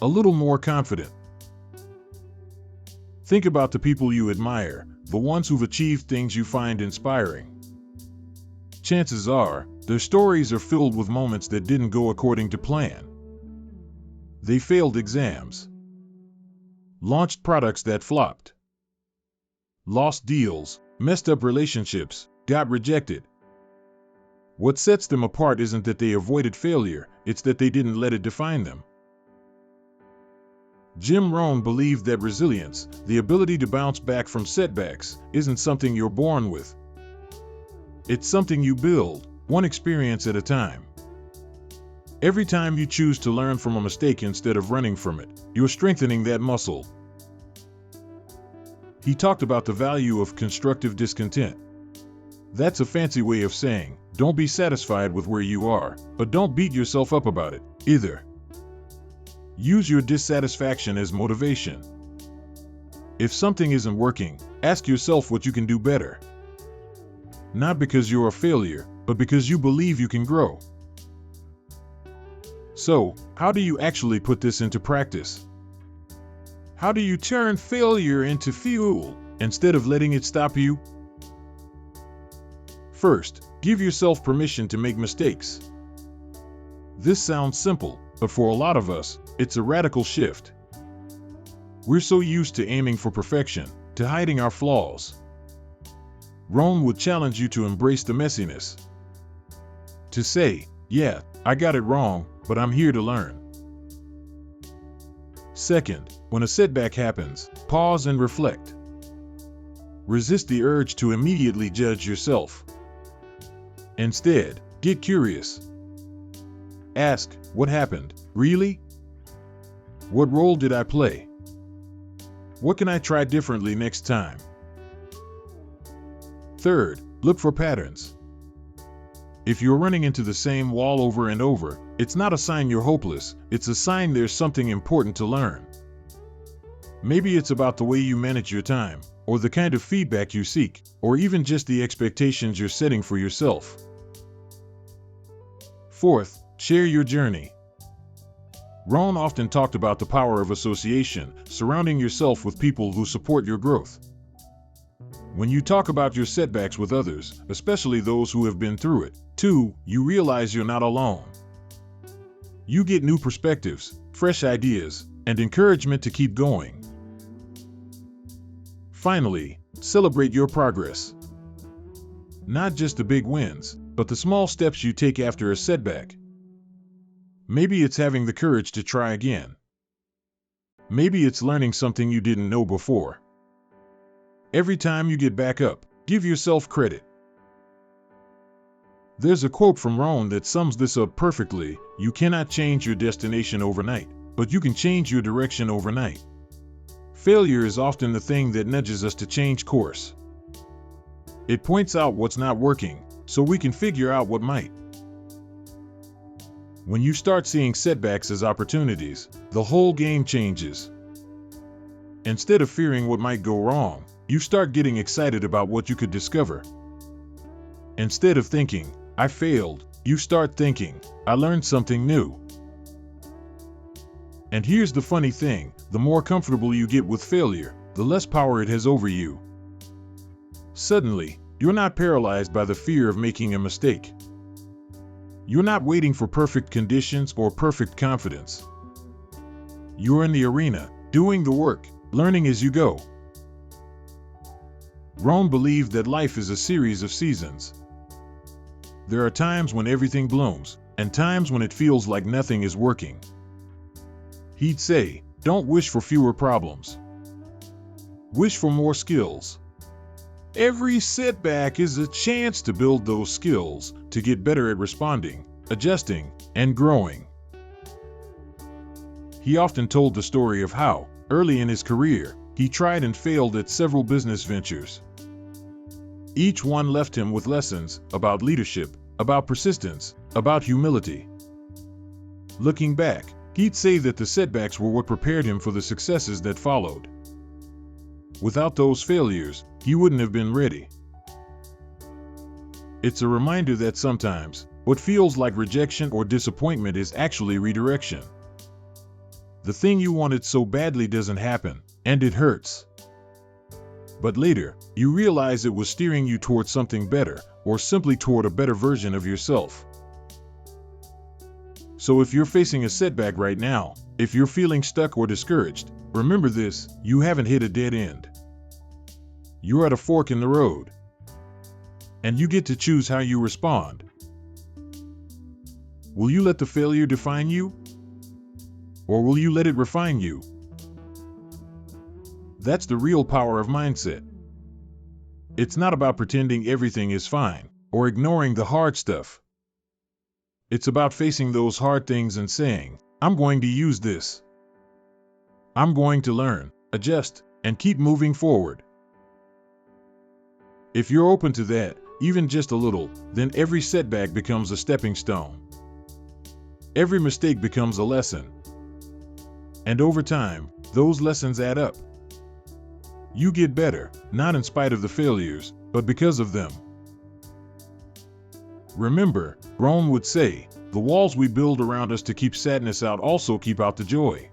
a little more confident. Think about the people you admire, the ones who've achieved things you find inspiring. Chances are, their stories are filled with moments that didn't go according to plan. They failed exams, launched products that flopped, lost deals, messed up relationships, got rejected. What sets them apart isn't that they avoided failure, it's that they didn't let it define them. Jim Rohn believed that resilience, the ability to bounce back from setbacks, isn't something you're born with. It's something you build, one experience at a time. Every time you choose to learn from a mistake instead of running from it, you're strengthening that muscle. He talked about the value of constructive discontent. That's a fancy way of saying, don't be satisfied with where you are, but don't beat yourself up about it, either. Use your dissatisfaction as motivation. If something isn't working, ask yourself what you can do better. Not because you're a failure, but because you believe you can grow. So, how do you actually put this into practice? How do you turn failure into fuel, instead of letting it stop you? First, give yourself permission to make mistakes. This sounds simple, but for a lot of us, it's a radical shift. We're so used to aiming for perfection, to hiding our flaws. Rohn would challenge you to embrace the messiness. To say, yeah, I got it wrong, but I'm here to learn. Second, when a setback happens, pause and reflect. Resist the urge to immediately judge yourself. Instead, get curious. Ask, what happened? Really? What role did I play? What can I try differently next time? Third, look for patterns. If you're running into the same wall over and over, it's not a sign you're hopeless, it's a sign there's something important to learn. Maybe it's about the way you manage your time, or the kind of feedback you seek, or even just the expectations you're setting for yourself. Fourth, share your journey. Rohn often talked about the power of association, surrounding yourself with people who support your growth. When you talk about your setbacks with others, especially those who have been through it, too, you realize you're not alone. You get new perspectives, fresh ideas, and encouragement to keep going. Finally, celebrate your progress. Not just the big wins, but the small steps you take after a setback. Maybe it's having the courage to try again. Maybe it's learning something you didn't know before. Every time you get back up, give yourself credit. There's a quote from Rohn that sums this up perfectly: "You cannot change your destination overnight, but you can change your direction overnight." Failure is often the thing that nudges us to change course. It points out what's not working, so we can figure out what might. When you start seeing setbacks as opportunities, the whole game changes. Instead of fearing what might go wrong, you start getting excited about what you could discover. Instead of thinking, "I failed," you start thinking, "I learned something new." And here's the funny thing: the more comfortable you get with failure, the less power it has over you. Suddenly, you're not paralyzed by the fear of making a mistake. You're not waiting for perfect conditions or perfect confidence. You're in the arena, doing the work, learning as you go. Rohn believed that life is a series of seasons. There are times when everything blooms, and times when it feels like nothing is working. He'd say, "Don't wish for fewer problems. Wish for more skills." Every setback is a chance to build those skills, to get better at responding, adjusting, and growing. He often told the story of how, early in his career, he tried and failed at several business ventures. Each one left him with lessons about leadership, about persistence, about humility. Looking back, he'd say that the setbacks were what prepared him for the successes that followed. Without those failures, he wouldn't have been ready. It's a reminder that sometimes, what feels like rejection or disappointment is actually redirection. The thing you wanted so badly doesn't happen, and it hurts. But later, you realize it was steering you toward something better, or simply toward a better version of yourself. So if you're facing a setback right now, if you're feeling stuck or discouraged, remember this: you haven't hit a dead end. You're at a fork in the road. And you get to choose how you respond. Will you let the failure define you? Or will you let it refine you? That's the real power of mindset. It's not about pretending everything is fine, or ignoring the hard stuff. It's about facing those hard things and saying, "I'm going to use this. I'm going to learn, adjust, and keep moving forward." If you're open to that, even just a little, then every setback becomes a stepping stone. Every mistake becomes a lesson. And over time, those lessons add up. You get better, not in spite of the failures, but because of them. Remember, Rohn would say, "The walls we build around us to keep sadness out also keep out the joy."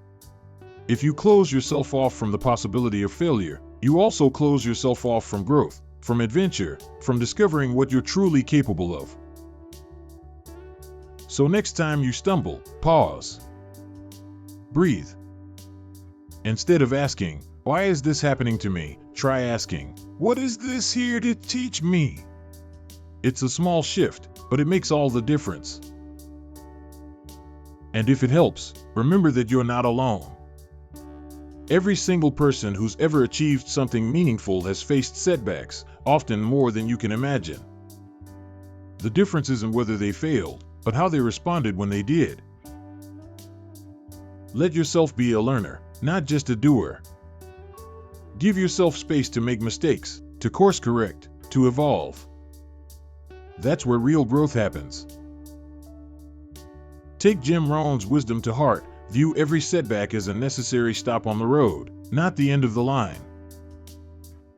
If you close yourself off from the possibility of failure, you also close yourself off from growth, from adventure, from discovering what you're truly capable of. So next time you stumble, pause. Breathe. Instead of asking, "Why is this happening to me?" try asking, "What is this here to teach me?" It's a small shift, but it makes all the difference. And if it helps, remember that you're not alone. Every single person who's ever achieved something meaningful has faced setbacks, often more than you can imagine. The difference isn't whether they failed, but how they responded when they did. Let yourself be a learner, not just a doer. Give yourself space to make mistakes, to course correct, to evolve. That's where real growth happens. Take Jim Rohn's wisdom to heart. View every setback as a necessary stop on the road, not the end of the line.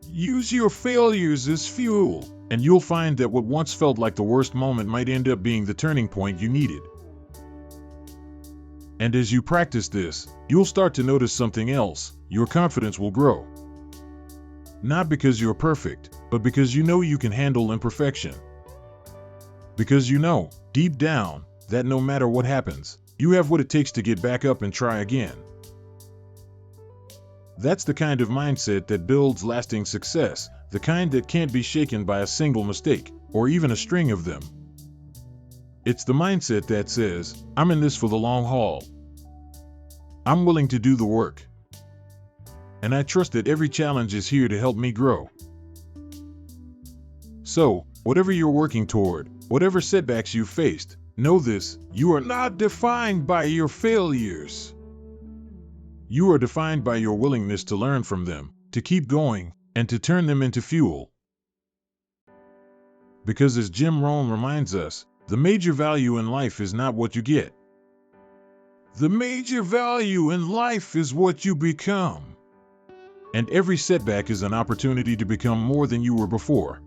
Use your failures as fuel, and you'll find that what once felt like the worst moment might end up being the turning point you needed. And as you practice this, you'll start to notice something else. Your confidence will grow. Not because you're perfect, but because you know you can handle imperfection. Because you know, deep down, that no matter what happens, you have what it takes to get back up and try again. That's the kind of mindset that builds lasting success, the kind that can't be shaken by a single mistake, or even a string of them. It's the mindset that says, I'm in this for the long haul. I'm willing to do the work. And I trust that every challenge is here to help me grow. So, whatever you're working toward, whatever setbacks you've faced, know this: you are not defined by your failures. You are defined by your willingness to learn from them, to keep going, and to turn them into fuel. Because as Jim Rohn reminds us, the major value in life is not what you get. The major value in life is what you become. And every setback is an opportunity to become more than you were before.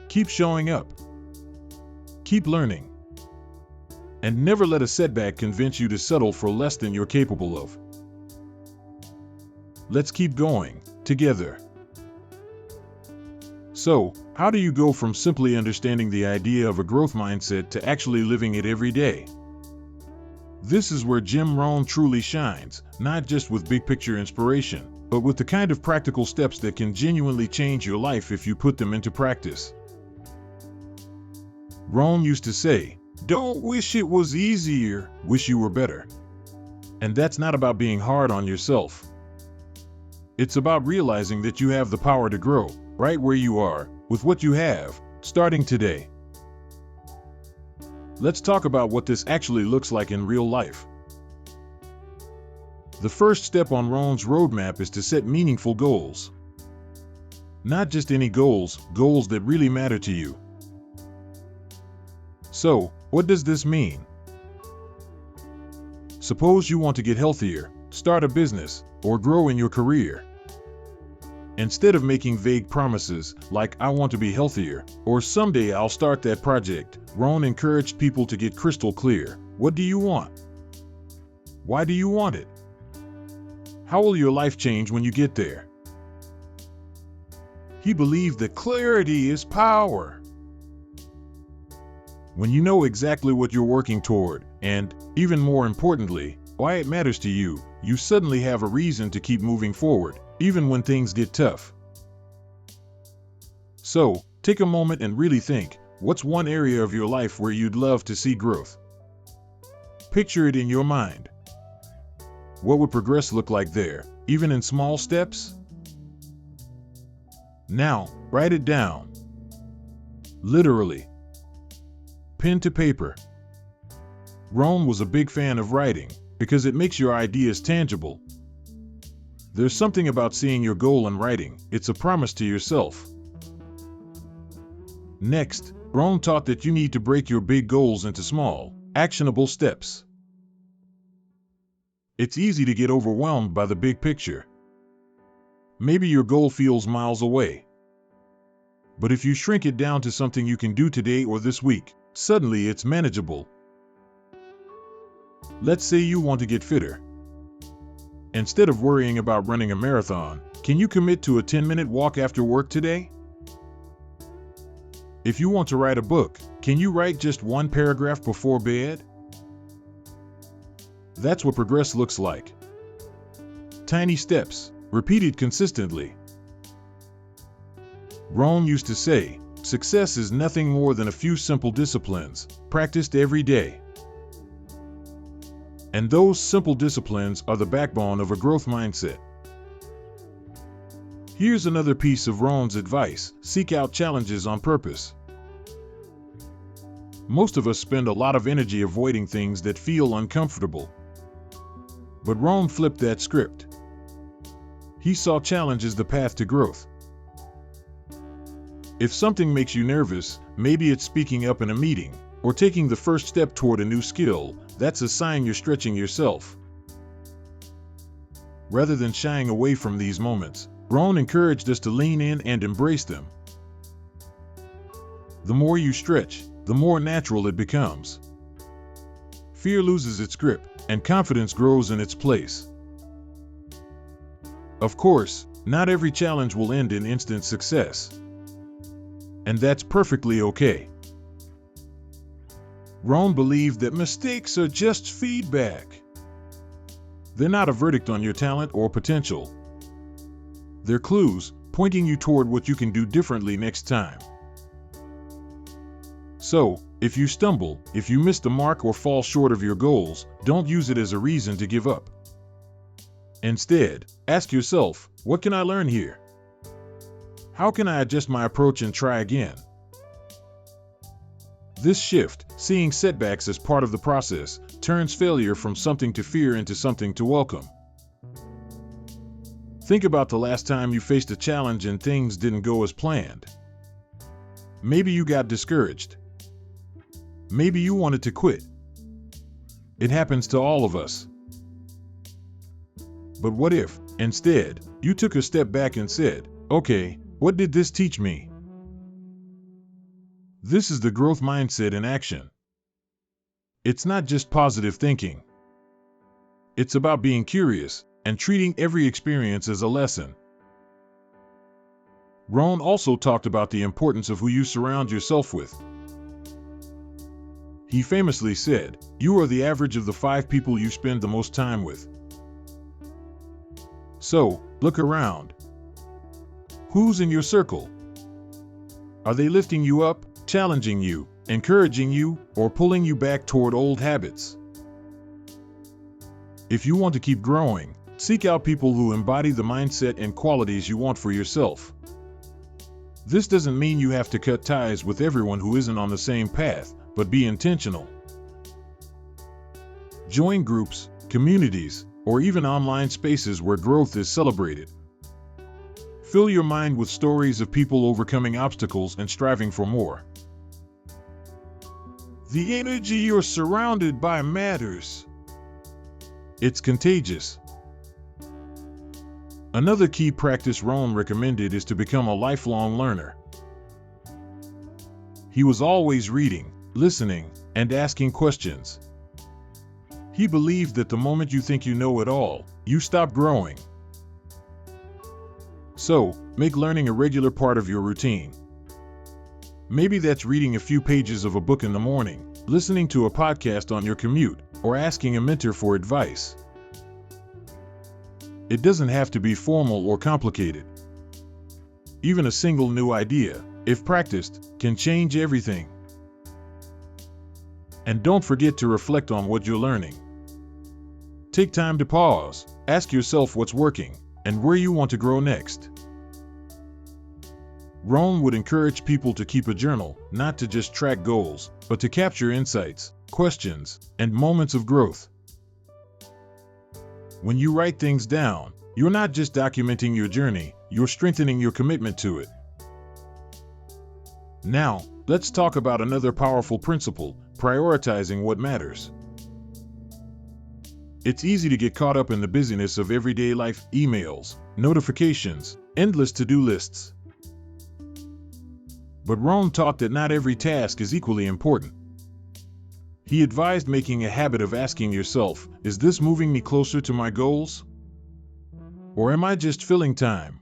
Keep showing up. Keep learning. And never let a setback convince you to settle for less than you're capable of. Let's keep going, together. So, how do you go from simply understanding the idea of a growth mindset to actually living it every day? This is where Jim Rohn truly shines, not just with big picture inspiration, but with the kind of practical steps that can genuinely change your life if you put them into practice. Rohn used to say, "Don't wish it was easier, wish you were better." And that's not about being hard on yourself. It's about realizing that you have the power to grow, right where you are, with what you have, starting today. Let's talk about what this actually looks like in real life. The first step on Rohn's roadmap is to set meaningful goals. Not just any goals, goals that really matter to you. So, what does this mean? Suppose you want to get healthier, start a business, or grow in your career. Instead of making vague promises like "I want to be healthier" or "someday I'll start that project," Rohn encouraged people to get crystal clear. What do you want? Why do you want it? How will your life change when you get there? He believed that clarity is power. When you know exactly what you're working toward, and, even more importantly, why it matters to you, you suddenly have a reason to keep moving forward, even when things get tough. So, take a moment and really think, what's one area of your life where you'd love to see growth? Picture it in your mind. What would progress look like there, even in small steps? Now, write it down. Literally. Pen to paper. Rohn was a big fan of writing, because it makes your ideas tangible. There's something about seeing your goal in writing. It's a promise to yourself. Next, Rohn taught that you need to break your big goals into small, actionable steps. It's easy to get overwhelmed by the big picture. Maybe your goal feels miles away. But if you shrink it down to something you can do today or this week, suddenly it's manageable. Let's say you want to get fitter. Instead of worrying about running a marathon, can you commit to a 10-minute walk after work today? If you want to write a book, can you write just one paragraph before bed? That's what progress looks like. Tiny steps, repeated consistently. Rohn used to say, success is nothing more than a few simple disciplines, practiced every day. And those simple disciplines are the backbone of a growth mindset. Here's another piece of Rohn's advice: seek out challenges on purpose. Most of us spend a lot of energy avoiding things that feel uncomfortable. But Rohn flipped that script. He saw challenge as the path to growth. If something makes you nervous, maybe it's speaking up in a meeting, or taking the first step toward a new skill, that's a sign you're stretching yourself. Rather than shying away from these moments, Rohn encouraged us to lean in and embrace them. The more you stretch, the more natural it becomes. fear loses its grip, and confidence grows in its place. Of course, not every challenge will end in instant success. And that's perfectly okay. Rohn believed that mistakes are just feedback. They're not a verdict on your talent or potential. They're clues pointing you toward what you can do differently next time. So, if you stumble, if you miss the mark or fall short of your goals, don't use it as a reason to give up. Instead, ask yourself, what can I learn here? How can I adjust my approach and try again? This shift, seeing setbacks as part of the process, turns failure from something to fear into something to welcome. Think about the last time you faced a challenge and things didn't go as planned. Maybe you got discouraged. Maybe you wanted to quit. It happens to all of us. But what if, instead, you took a step back and said, okay, what did this teach me? This is the growth mindset in action. It's not just positive thinking. It's about being curious and treating every experience as a lesson. Rohn also talked about the importance of who you surround yourself with. He famously said, "You are the average of the 5 people you spend the most time with." So, look around. Who's in your circle? Are they lifting you up, challenging you, encouraging you, or pulling you back toward old habits? If you want to keep growing, seek out people who embody the mindset and qualities you want for yourself. This doesn't mean you have to cut ties with everyone who isn't on the same path, but be intentional. Join groups, communities, or even online spaces where growth is celebrated. Fill your mind with stories of people overcoming obstacles and striving for more. The energy you're surrounded by matters. It's contagious. Another key practice Rohn recommended is to become a lifelong learner. He was always reading, listening, and asking questions. He believed that the moment you think you know it all, you stop growing. So, make learning a regular part of your routine. Maybe that's reading a few pages of a book in the morning, listening to a podcast on your commute, or asking a mentor for advice. It doesn't have to be formal or complicated. Even a single new idea, if practiced, can change everything. And don't forget to reflect on what you're learning. Take time to pause, ask yourself what's working, and where you want to grow next. Rohn would encourage people to keep a journal, not to just track goals, but to capture insights, questions, and moments of growth. When you write things down, you're not just documenting your journey, you're strengthening your commitment to it. Now, let's talk about another powerful principle, prioritizing what matters. It's easy to get caught up in the busyness of everyday life, emails, notifications, endless to-do lists. But Rohn taught that not every task is equally important. He advised making a habit of asking yourself, is this moving me closer to my goals? Or am I just filling time?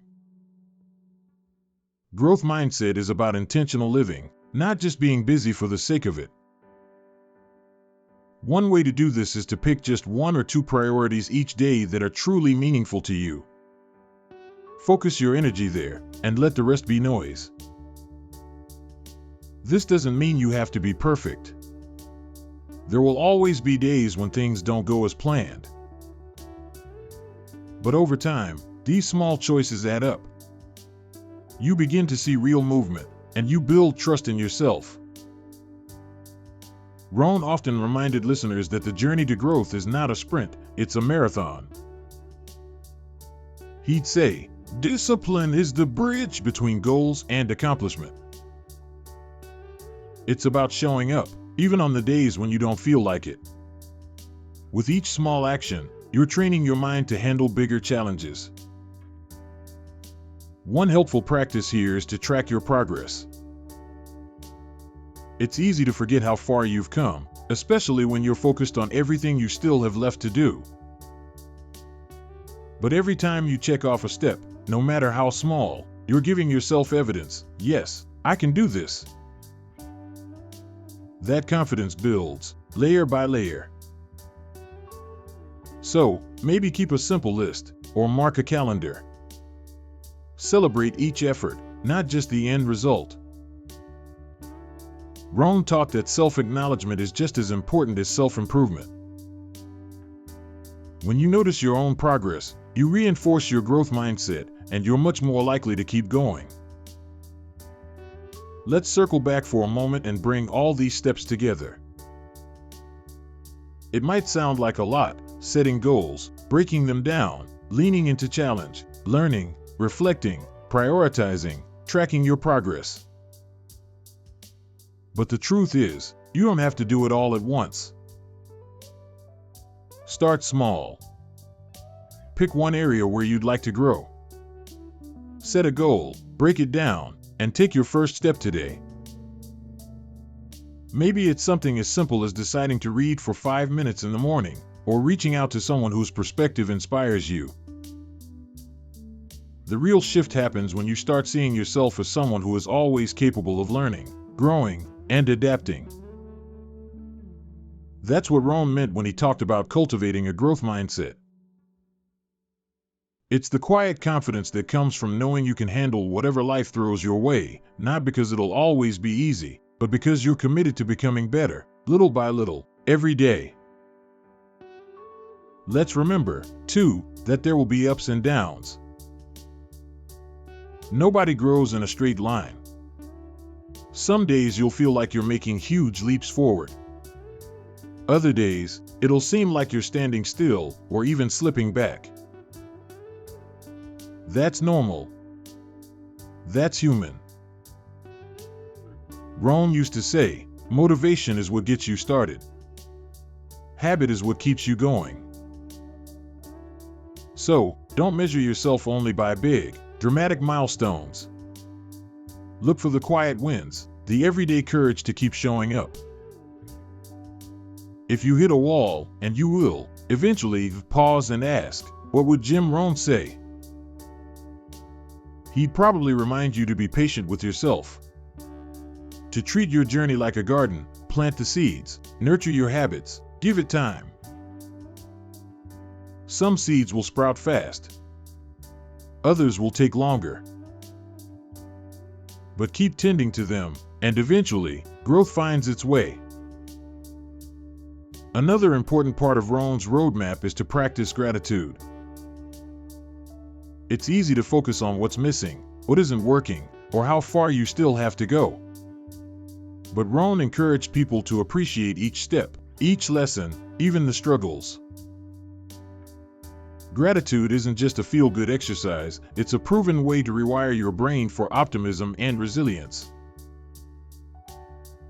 Growth mindset is about intentional living, not just being busy for the sake of it. One way to do this is to pick just 1 or 2 priorities each day that are truly meaningful to you. Focus your energy there, and let the rest be noise. This doesn't mean you have to be perfect. There will always be days when things don't go as planned. But over time, these small choices add up. You begin to see real movement, and you build trust in yourself. Rohn often reminded listeners that the journey to growth is not a sprint, it's a marathon. He'd say, discipline is the bridge between goals and accomplishment. It's about showing up, even on the days when you don't feel like it. With each small action, you're training your mind to handle bigger challenges. One helpful practice here is to track your progress. It's easy to forget how far you've come, especially when you're focused on everything you still have left to do. But every time you check off a step, no matter how small, you're giving yourself evidence. Yes, I can do this. That confidence builds, layer by layer. So, maybe keep a simple list, or mark a calendar. Celebrate each effort, not just the end result. Rohn taught that self-acknowledgement is just as important as self-improvement. When you notice your own progress, you reinforce your growth mindset, and you're much more likely to keep going. Let's circle back for a moment and bring all these steps together. It might sound like a lot, setting goals, breaking them down, leaning into challenge, learning, reflecting, prioritizing, tracking your progress. But the truth is, you don't have to do it all at once. Start small. Pick one area where you'd like to grow. Set a goal, break it down, and take your first step today. Maybe it's something as simple as deciding to read for 5 minutes in the morning, or reaching out to someone whose perspective inspires you. The real shift happens when you start seeing yourself as someone who is always capable of learning, growing, and adapting. That's what Rohn meant when he talked about cultivating a growth mindset. It's the quiet confidence that comes from knowing you can handle whatever life throws your way, not because it'll always be easy, but because you're committed to becoming better, little by little, every day. Let's remember, too, that there will be ups and downs. Nobody grows in a straight line. Some days you'll feel like you're making huge leaps forward. Other days, it'll seem like you're standing still or even slipping back. That's normal. That's human. Rohn used to say, motivation is what gets you started. Habit is what keeps you going. So, don't measure yourself only by big, dramatic milestones. Look for the quiet wins, the everyday courage to keep showing up. If you hit a wall, and you will, eventually pause and ask, what would Jim Rohn say? He'd probably remind you to be patient with yourself. To treat your journey like a garden, plant the seeds, nurture your habits, give it time. Some seeds will sprout fast. Others will take longer. But keep tending to them, and eventually, growth finds its way. Another important part of Rohn's roadmap is to practice gratitude. It's easy to focus on what's missing, what isn't working, or how far you still have to go. But Rohn encouraged people to appreciate each step, each lesson, even the struggles. Gratitude isn't just a feel-good exercise, it's a proven way to rewire your brain for optimism and resilience.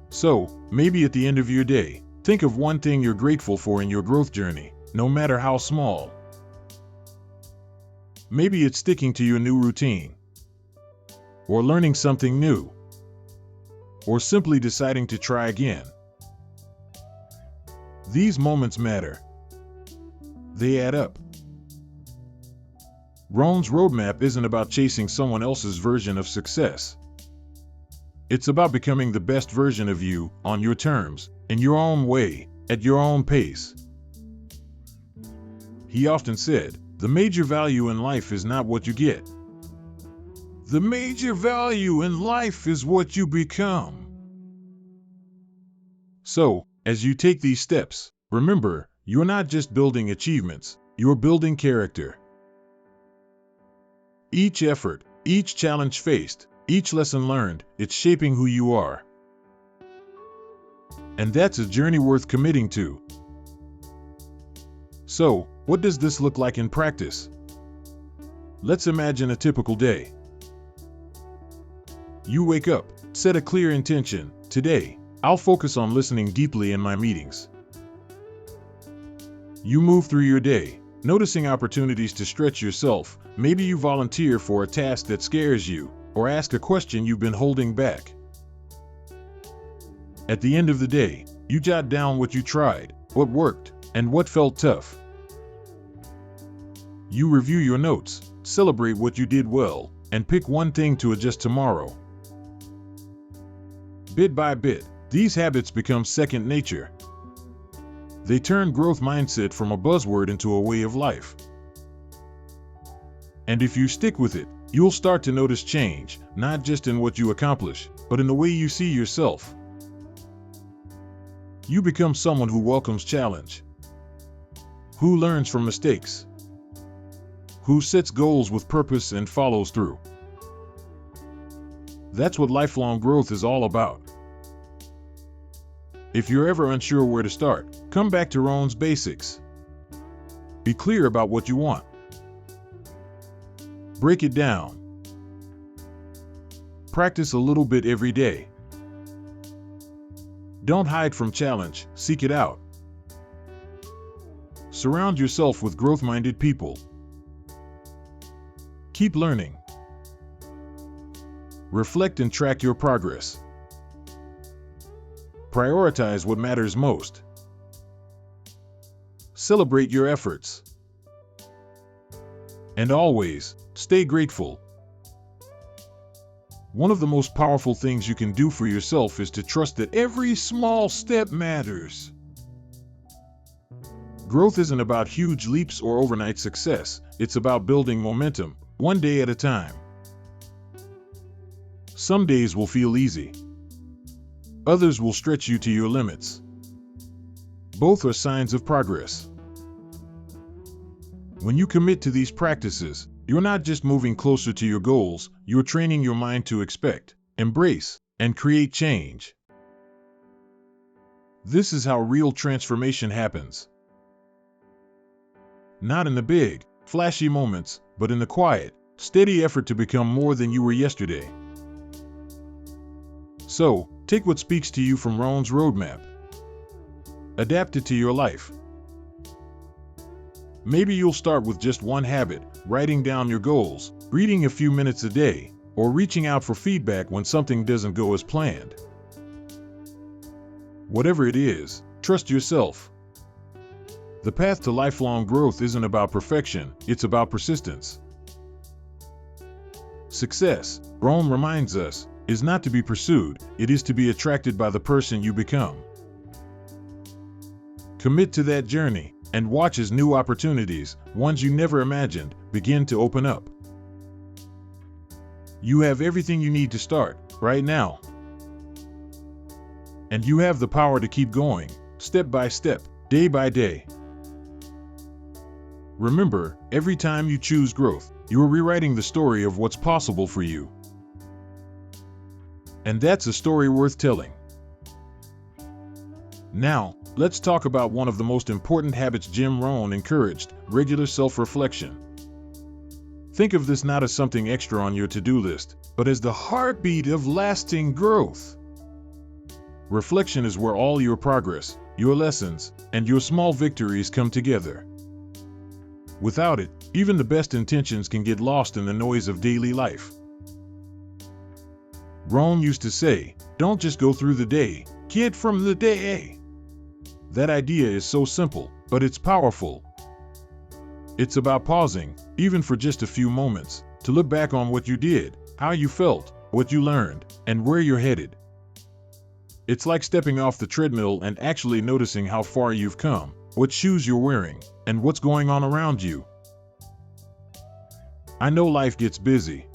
So, maybe at the end of your day, think of one thing you're grateful for in your growth journey, no matter how small. Maybe it's sticking to your new routine, or learning something new, or simply deciding to try again. These moments matter. They add up. Rohn's roadmap isn't about chasing someone else's version of success. It's about becoming the best version of you, on your terms, in your own way, at your own pace. He often said, the major value in life is not what you get. The major value in life is what you become. So, as you take these steps, remember, you're not just building achievements, you're building character. Each effort, each challenge faced, each lesson learned, it's shaping who you are. And that's a journey worth committing to. So, what does this look like in practice? Let's imagine a typical day. You wake up, set a clear intention. Today, I'll focus on listening deeply in my meetings. You move through your day, noticing opportunities to stretch yourself. Maybe you volunteer for a task that scares you, or ask a question you've been holding back. At the end of the day, You jot down what you tried, what worked, and what felt tough. You review your notes, celebrate what you did well, and pick one thing to adjust tomorrow. Bit by bit, these habits become second nature. They turn growth mindset from a buzzword into a way of life. And if you stick with it, you'll start to notice change, not just in what you accomplish, but in the way you see yourself. You become someone who welcomes challenge, who learns from mistakes, who sets goals with purpose and follows through. That's what lifelong growth is all about. If you're ever unsure where to start, come back to Rohn's basics. Be clear about what you want. Break it down. Practice a little bit every day. Don't hide from challenge, seek it out. Surround yourself with growth-minded people. Keep learning. Reflect and track your progress. Prioritize what matters most. Celebrate your efforts. And always, stay grateful. One of the most powerful things you can do for yourself is to trust that every small step matters. Growth isn't about huge leaps or overnight success. It's about building momentum, one day at a time. Some days will feel easy. Others will stretch you to your limits. Both are signs of progress. When you commit to these practices, you're not just moving closer to your goals, you're training your mind to expect, embrace, and create change. This is how real transformation happens. Not in the big, flashy moments, but in the quiet, steady effort to become more than you were yesterday. So, take what speaks to you from Rohn's roadmap. Adapt it to your life. Maybe you'll start with just one habit, writing down your goals, reading a few minutes a day, or reaching out for feedback when something doesn't go as planned. Whatever it is, trust yourself. The path to lifelong growth isn't about perfection, it's about persistence. Success, Rohn reminds us, is not to be pursued, it is to be attracted by the person you become. Commit to that journey, and watch as new opportunities, ones you never imagined, begin to open up. You have everything you need to start, right now. And you have the power to keep going, step by step, day by day. Remember, every time you choose growth, you are rewriting the story of what's possible for you. And that's a story worth telling. Now, let's talk about one of the most important habits Jim Rohn encouraged, regular self-reflection. Think of this not as something extra on your to-do list, but as the heartbeat of lasting growth. Reflection is where all your progress, your lessons, and your small victories come together. Without it, even the best intentions can get lost in the noise of daily life. Rohn used to say, "Don't just go through the day, get from the day." That idea is so simple, but it's powerful. It's about pausing, even for just a few moments, to look back on what you did, how you felt, what you learned, and where you're headed. It's like stepping off the treadmill and actually noticing how far you've come, what shoes you're wearing, and what's going on around you. I know life gets busy.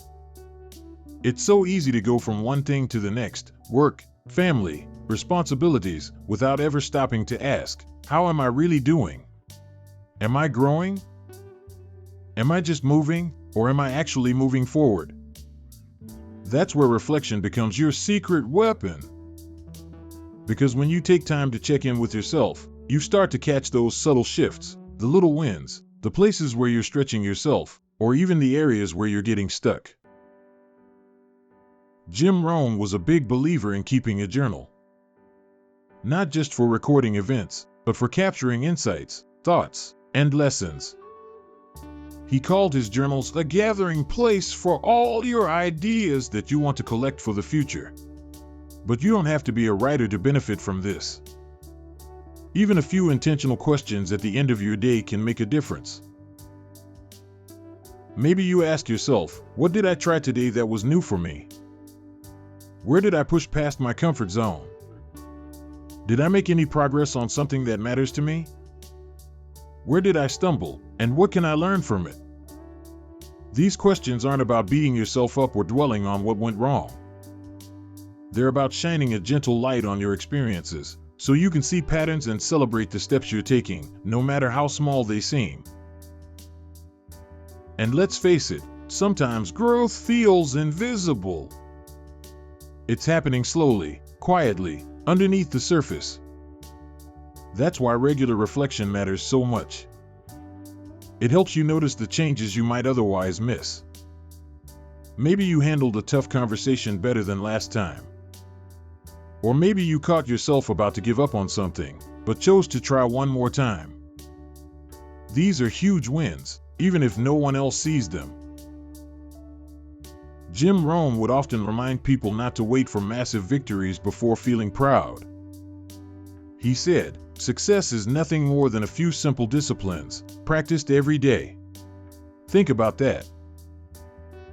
It's so easy to go from one thing to the next, work, family, responsibilities, without ever stopping to ask, how am I really doing? Am I growing? Am I just moving, or am I actually moving forward? That's where reflection becomes your secret weapon. Because when you take time to check in with yourself, you start to catch those subtle shifts, the little wins, the places where you're stretching yourself, or even the areas where you're getting stuck. Jim Rohn was a big believer in keeping a journal. Not just for recording events, but for capturing insights, thoughts, and lessons. He called his journals a gathering place for all your ideas that you want to collect for the future. But you don't have to be a writer to benefit from this. Even a few intentional questions at the end of your day can make a difference. Maybe you ask yourself, what did I try today that was new for me? Where did I push past my comfort zone? Did I make any progress on something that matters to me? Where did I stumble, and what can I learn from it? These questions aren't about beating yourself up or dwelling on what went wrong. They're about shining a gentle light on your experiences, so you can see patterns and celebrate the steps you're taking, no matter how small they seem. And let's face it, sometimes growth feels invisible. It's happening slowly, quietly, underneath the surface. That's why regular reflection matters so much. It helps you notice the changes you might otherwise miss. Maybe you handled a tough conversation better than last time. Or maybe you caught yourself about to give up on something, but chose to try one more time. These are huge wins, even if no one else sees them. Jim Rohn would often remind people not to wait for massive victories before feeling proud. He said, "Success is nothing more than a few simple disciplines, practiced every day." Think about that.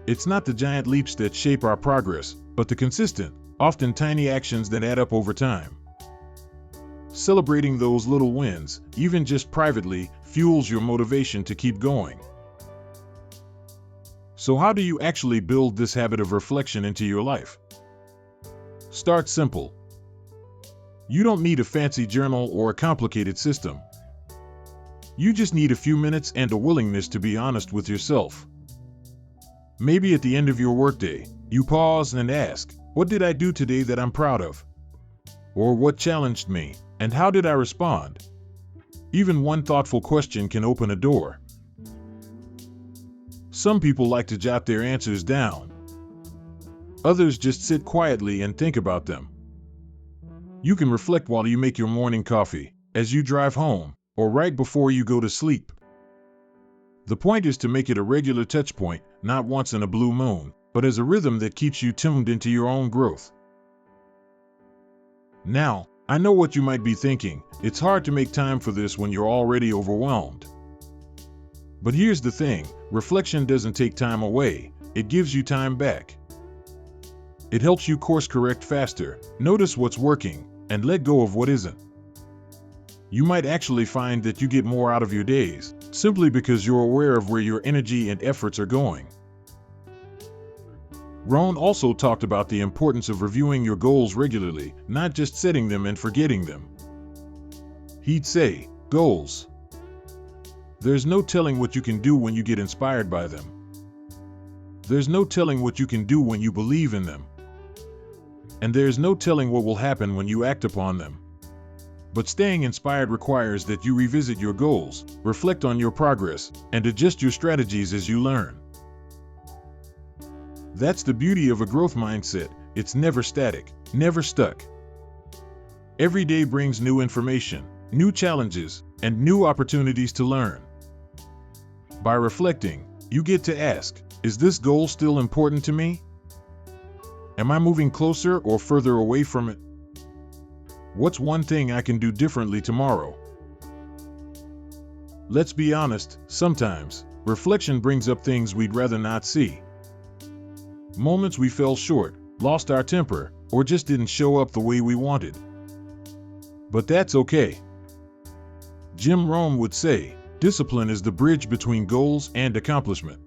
It's not the giant leaps that shape our progress, but the consistent, often tiny actions that add up over time. Celebrating those little wins, even just privately, fuels your motivation to keep going. So how do you actually build this habit of reflection into your life? Start simple. You don't need a fancy journal or a complicated system. You just need a few minutes and a willingness to be honest with yourself. Maybe at the end of your workday, you pause and ask, what did I do today that I'm proud of? Or what challenged me, and how did I respond? Even one thoughtful question can open a door. Some people like to jot their answers down. Others just sit quietly and think about them. You can reflect while you make your morning coffee, as you drive home, or right before you go to sleep. The point is to make it a regular touch point, not once in a blue moon, but as a rhythm that keeps you tuned into your own growth. Now, I know what you might be thinking, it's hard to make time for this when you're already overwhelmed. But here's the thing, reflection doesn't take time away, it gives you time back. It helps you course correct faster, notice what's working, and let go of what isn't. You might actually find that you get more out of your days, simply because you're aware of where your energy and efforts are going. Rohn also talked about the importance of reviewing your goals regularly, not just setting them and forgetting them. He'd say, goals. There's no telling what you can do when you get inspired by them. There's no telling what you can do when you believe in them. And there's no telling what will happen when you act upon them. But staying inspired requires that you revisit your goals, reflect on your progress, and adjust your strategies as you learn. That's the beauty of a growth mindset, it's never static, never stuck. Every day brings new information, new challenges, and new opportunities to learn. By reflecting, you get to ask, is this goal still important to me? Am I moving closer or further away from it? What's one thing I can do differently tomorrow? Let's be honest, sometimes, reflection brings up things we'd rather not see. Moments we fell short, lost our temper, or just didn't show up the way we wanted. But that's okay. Jim Rohn would say, discipline is the bridge between goals and accomplishment.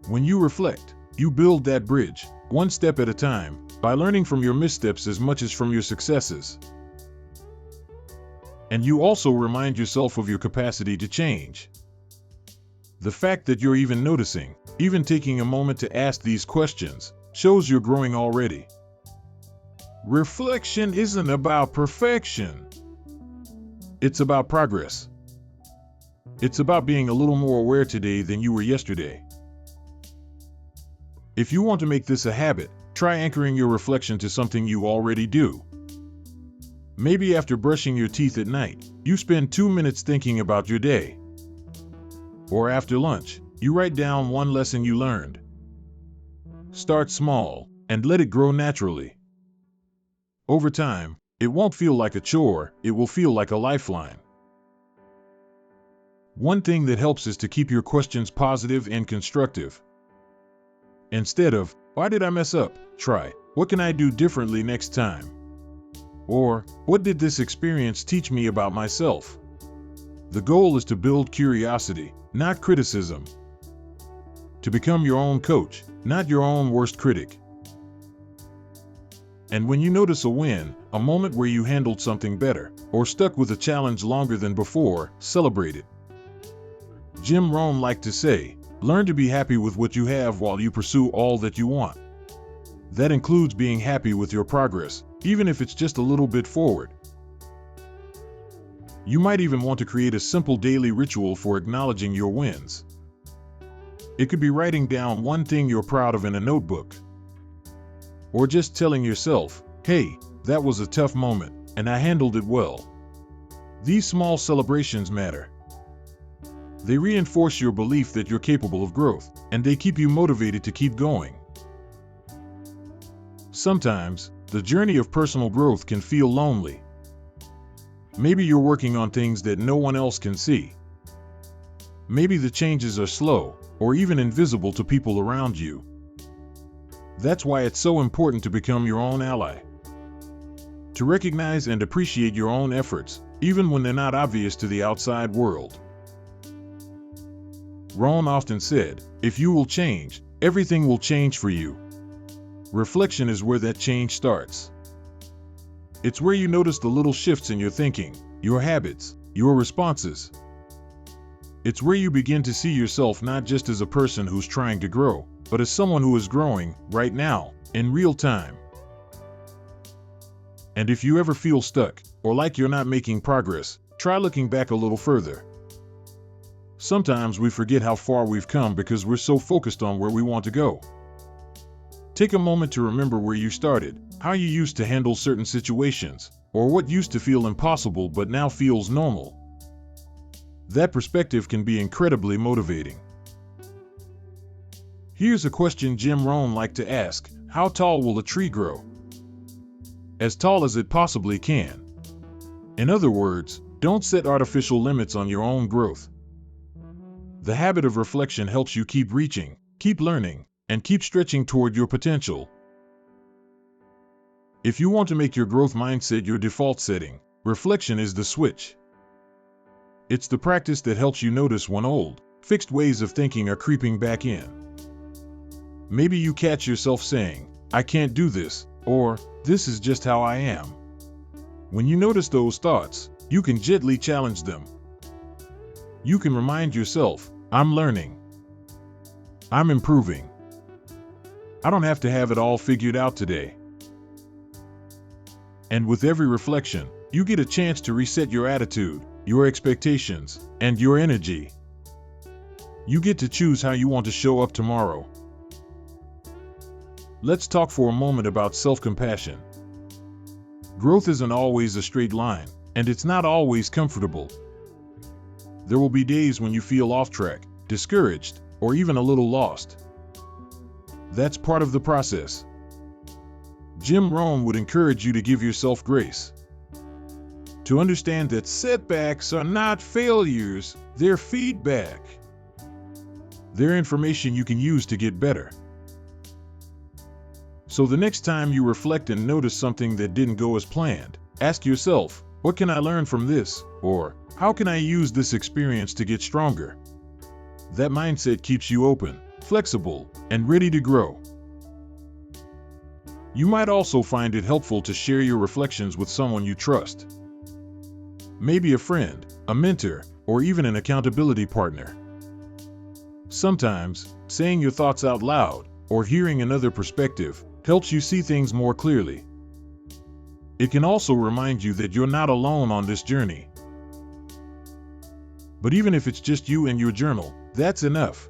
When you reflect, you build that bridge, one step at a time, by learning from your missteps as much as from your successes. And you also remind yourself of your capacity to change. The fact that you're even noticing, even taking a moment to ask these questions, shows you're growing already. Reflection isn't about perfection. It's about progress. It's about being a little more aware today than you were yesterday. If you want to make this a habit, try anchoring your reflection to something you already do. Maybe after brushing your teeth at night, you spend 2 minutes thinking about your day. Or after lunch, you write down one lesson you learned. Start small, and let it grow naturally. Over time, It won't feel like a chore, it will feel like a lifeline. One thing that helps is to keep your questions positive and constructive. Instead of, "Why did I mess up?" try, "What can I do differently next time?" Or, "What did this experience teach me about myself?" The goal is to build curiosity, not criticism. To become your own coach, not your own worst critic. And when you notice a win, a moment where you handled something better, or stuck with a challenge longer than before, celebrate it. Jim Rohn liked to say, "Learn to be happy with what you have while you pursue all that you want." That includes being happy with your progress, even if it's just a little bit forward. You might even want to create a simple daily ritual for acknowledging your wins. It could be writing down one thing you're proud of in a notebook. Or just telling yourself, "Hey, that was a tough moment, and I handled it well." These small celebrations matter. They reinforce your belief that you're capable of growth, and they keep you motivated to keep going. Sometimes, the journey of personal growth can feel lonely. Maybe you're working on things that no one else can see. Maybe the changes are slow, or even invisible to people around you. That's why it's so important to become your own ally. To recognize and appreciate your own efforts, even when they're not obvious to the outside world. Rohn often said, "If you will change, everything will change for you." Reflection is where that change starts. It's where you notice the little shifts in your thinking, your habits, your responses. It's where you begin to see yourself not just as a person who's trying to grow, but as someone who is growing, right now, in real time. And if you ever feel stuck, or like you're not making progress, try looking back a little further. Sometimes we forget how far we've come because we're so focused on where we want to go. Take a moment to remember where you started, how you used to handle certain situations, or what used to feel impossible but now feels normal. That perspective can be incredibly motivating. Here's a question Jim Rohn liked to ask: how tall will a tree grow? As tall as it possibly can. In other words, don't set artificial limits on your own growth. The habit of reflection helps you keep reaching, keep learning, and keep stretching toward your potential. If you want to make your growth mindset your default setting, reflection is the switch. It's the practice that helps you notice when old, fixed ways of thinking are creeping back in. Maybe you catch yourself saying, "I can't do this," or "This is just how I am." When you notice those thoughts, you can gently challenge them. You can remind yourself, "I'm learning. I'm improving. I don't have to have it all figured out today." And with every reflection, you get a chance to reset your attitude, your expectations, and your energy. You get to choose how you want to show up tomorrow. Let's talk for a moment about self-compassion. Growth isn't always a straight line, and it's not always comfortable. There will be days when you feel off track, discouraged, or even a little lost. That's part of the process. Jim Rohn would encourage you to give yourself grace. To understand that setbacks are not failures, they're feedback. They're information you can use to get better. So the next time you reflect and notice something that didn't go as planned, ask yourself, "What can I learn from this?" Or, "How can I use this experience to get stronger?" That mindset keeps you open, flexible, and ready to grow. You might also find it helpful to share your reflections with someone you trust. Maybe a friend, a mentor, or even an accountability partner. Sometimes, saying your thoughts out loud, or hearing another perspective, helps you see things more clearly. It can also remind you that you're not alone on this journey. But even if it's just you and your journal, that's enough.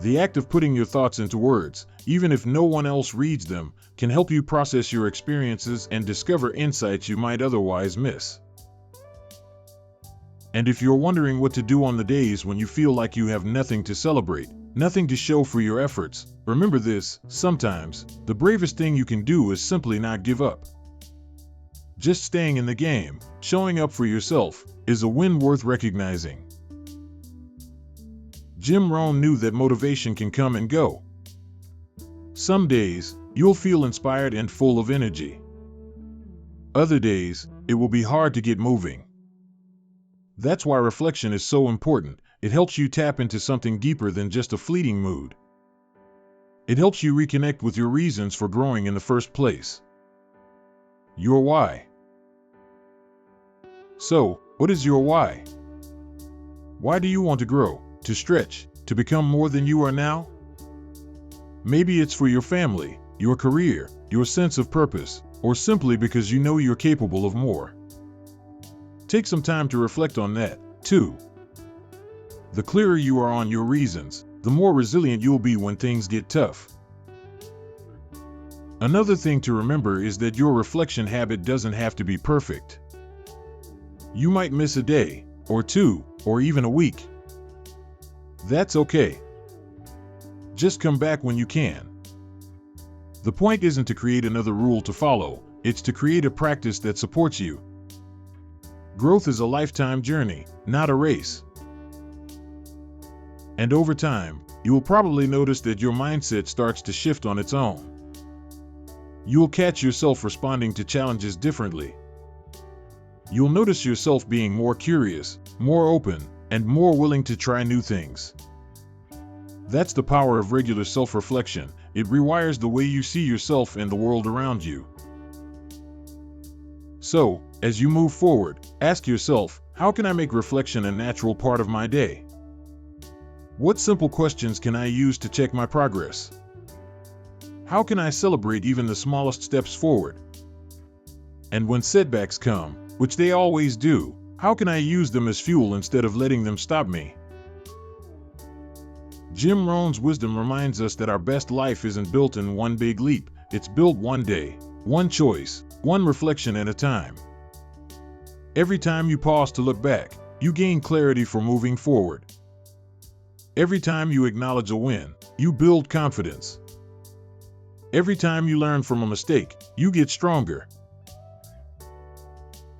The act of putting your thoughts into words, even if no one else reads them, can help you process your experiences and discover insights you might otherwise miss. And if you're wondering what to do on the days when you feel like you have nothing to celebrate, nothing to show for your efforts, remember this: sometimes, the bravest thing you can do is simply not give up. Just staying in the game, showing up for yourself, is a win worth recognizing. Jim Rohn knew that motivation can come and go. Some days, you'll feel inspired and full of energy. Other days, it will be hard to get moving. That's why reflection is so important. It helps you tap into something deeper than just a fleeting mood. It helps you reconnect with your reasons for growing in the first place. Your why. So, what is your why? Why do you want to grow, to stretch, to become more than you are now? Maybe it's for your family, your career, your sense of purpose, or simply because you know you're capable of more. Take some time to reflect on that, too. The clearer you are on your reasons, the more resilient you'll be when things get tough. Another thing to remember is that your reflection habit doesn't have to be perfect. You might miss a day, or two, or even a week. That's okay. Just come back when you can. The point isn't to create another rule to follow, it's to create a practice that supports you. Growth is a lifetime journey, not a race. And over time, you will probably notice that your mindset starts to shift on its own. You'll catch yourself responding to challenges differently. You'll notice yourself being more curious, more open, and more willing to try new things. That's the power of regular self-reflection. It rewires the way you see yourself and the world around you. So, as you move forward, ask yourself, how can I make reflection a natural part of my day? What simple questions can I use to check my progress? How can I celebrate even the smallest steps forward? And when setbacks come, which they always do, how can I use them as fuel instead of letting them stop me? Jim Rohn's wisdom reminds us that our best life isn't built in one big leap, it's built one day, one choice, one reflection at a time. Every time you pause to look back, you gain clarity for moving forward. Every time you acknowledge a win, you build confidence. Every time you learn from a mistake, you get stronger.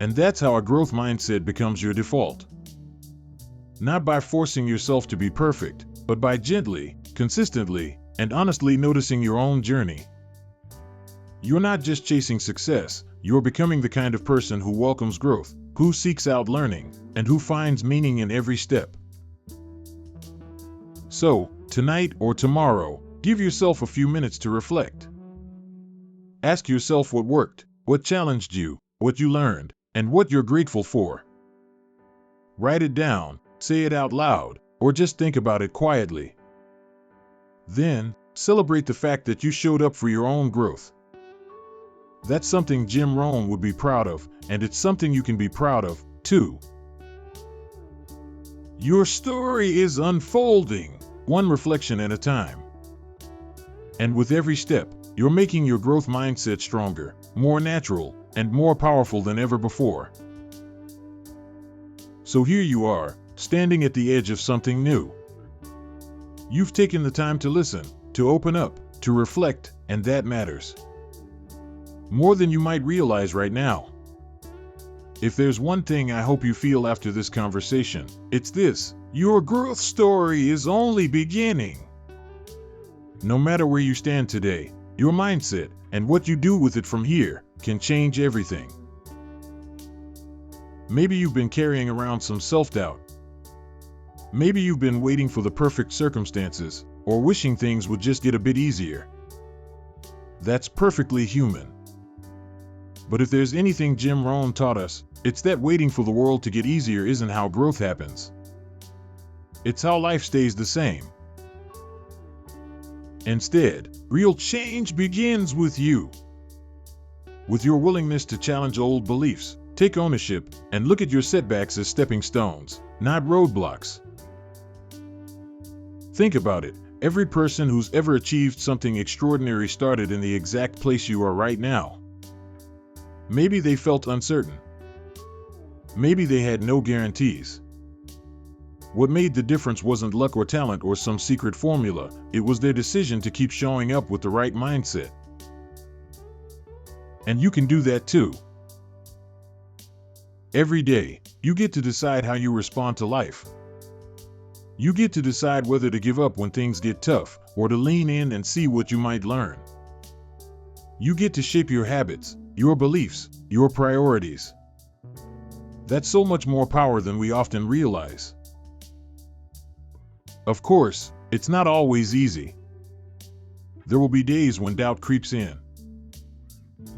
And that's how a growth mindset becomes your default. Not by forcing yourself to be perfect, but by gently, consistently, and honestly noticing your own journey. You're not just chasing success, you're becoming the kind of person who welcomes growth, who seeks out learning, and who finds meaning in every step. So, tonight or tomorrow, give yourself a few minutes to reflect. Ask yourself what worked, what challenged you, what you learned, and what you're grateful for. Write it down, say it out loud, or just think about it quietly. Then, celebrate the fact that you showed up for your own growth. That's something Jim Rohn would be proud of, and it's something you can be proud of, too. Your story is unfolding, one reflection at a time. And with every step, you're making your growth mindset stronger, more natural, and more powerful than ever before. So here you are, standing at the edge of something new. You've taken the time to listen, to open up, to reflect, and that matters. More than you might realize right now. If there's one thing I hope you feel after this conversation, it's this: your growth story is only beginning. No matter where you stand today, your mindset, and what you do with it from here, can change everything. Maybe you've been carrying around some self-doubt. Maybe you've been waiting for the perfect circumstances, or wishing things would just get a bit easier. That's perfectly human. But if there's anything Jim Rohn taught us, it's that waiting for the world to get easier isn't how growth happens. It's how life stays the same. Instead, real change begins with you. With your willingness to challenge old beliefs, take ownership, and look at your setbacks as stepping stones, not roadblocks. Think about it. Every person who's ever achieved something extraordinary started in the exact place you are right now. Maybe they felt uncertain. Maybe they had no guarantees. What made the difference wasn't luck or talent or some secret formula, it was their decision to keep showing up with the right mindset. And you can do that too. Every day, you get to decide how you respond to life. You get to decide whether to give up when things get tough or to lean in and see what you might learn. You get to shape your habits, your beliefs, your priorities. That's so much more power than we often realize. Of course, it's not always easy. There will be days when doubt creeps in.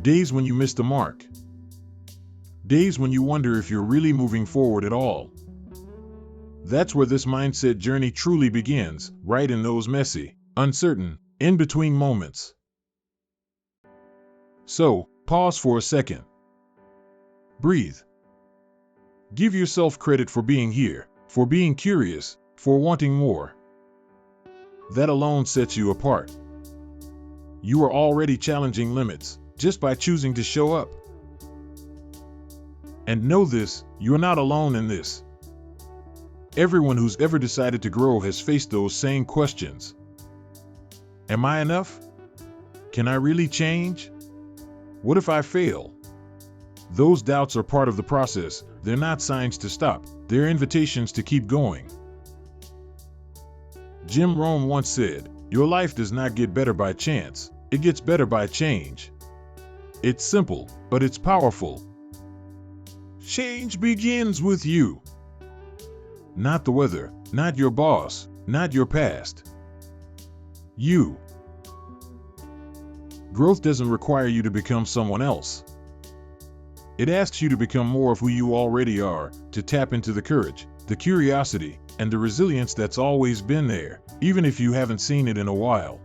Days when you miss the mark. Days when you wonder if you're really moving forward at all. That's where this mindset journey truly begins, right in those messy, uncertain, in-between moments. So, pause for a second. Breathe. Give yourself credit for being here, for being curious, for wanting more. That alone sets you apart. You are already challenging limits, just by choosing to show up. And know this, you're not alone in this. Everyone who's ever decided to grow has faced those same questions. Am I enough? Can I really change? What if I fail? Those doubts are part of the process. They're not signs to stop. They're invitations to keep going. Jim Rohn once said, "Your life does not get better by chance. It gets better by change." It's simple, but it's powerful. Change begins with you. Not the weather, not your boss, not your past. You. Growth doesn't require you to become someone else. It asks you to become more of who you already are, to tap into the courage, the curiosity, and the resilience that's always been there, even if you haven't seen it in a while.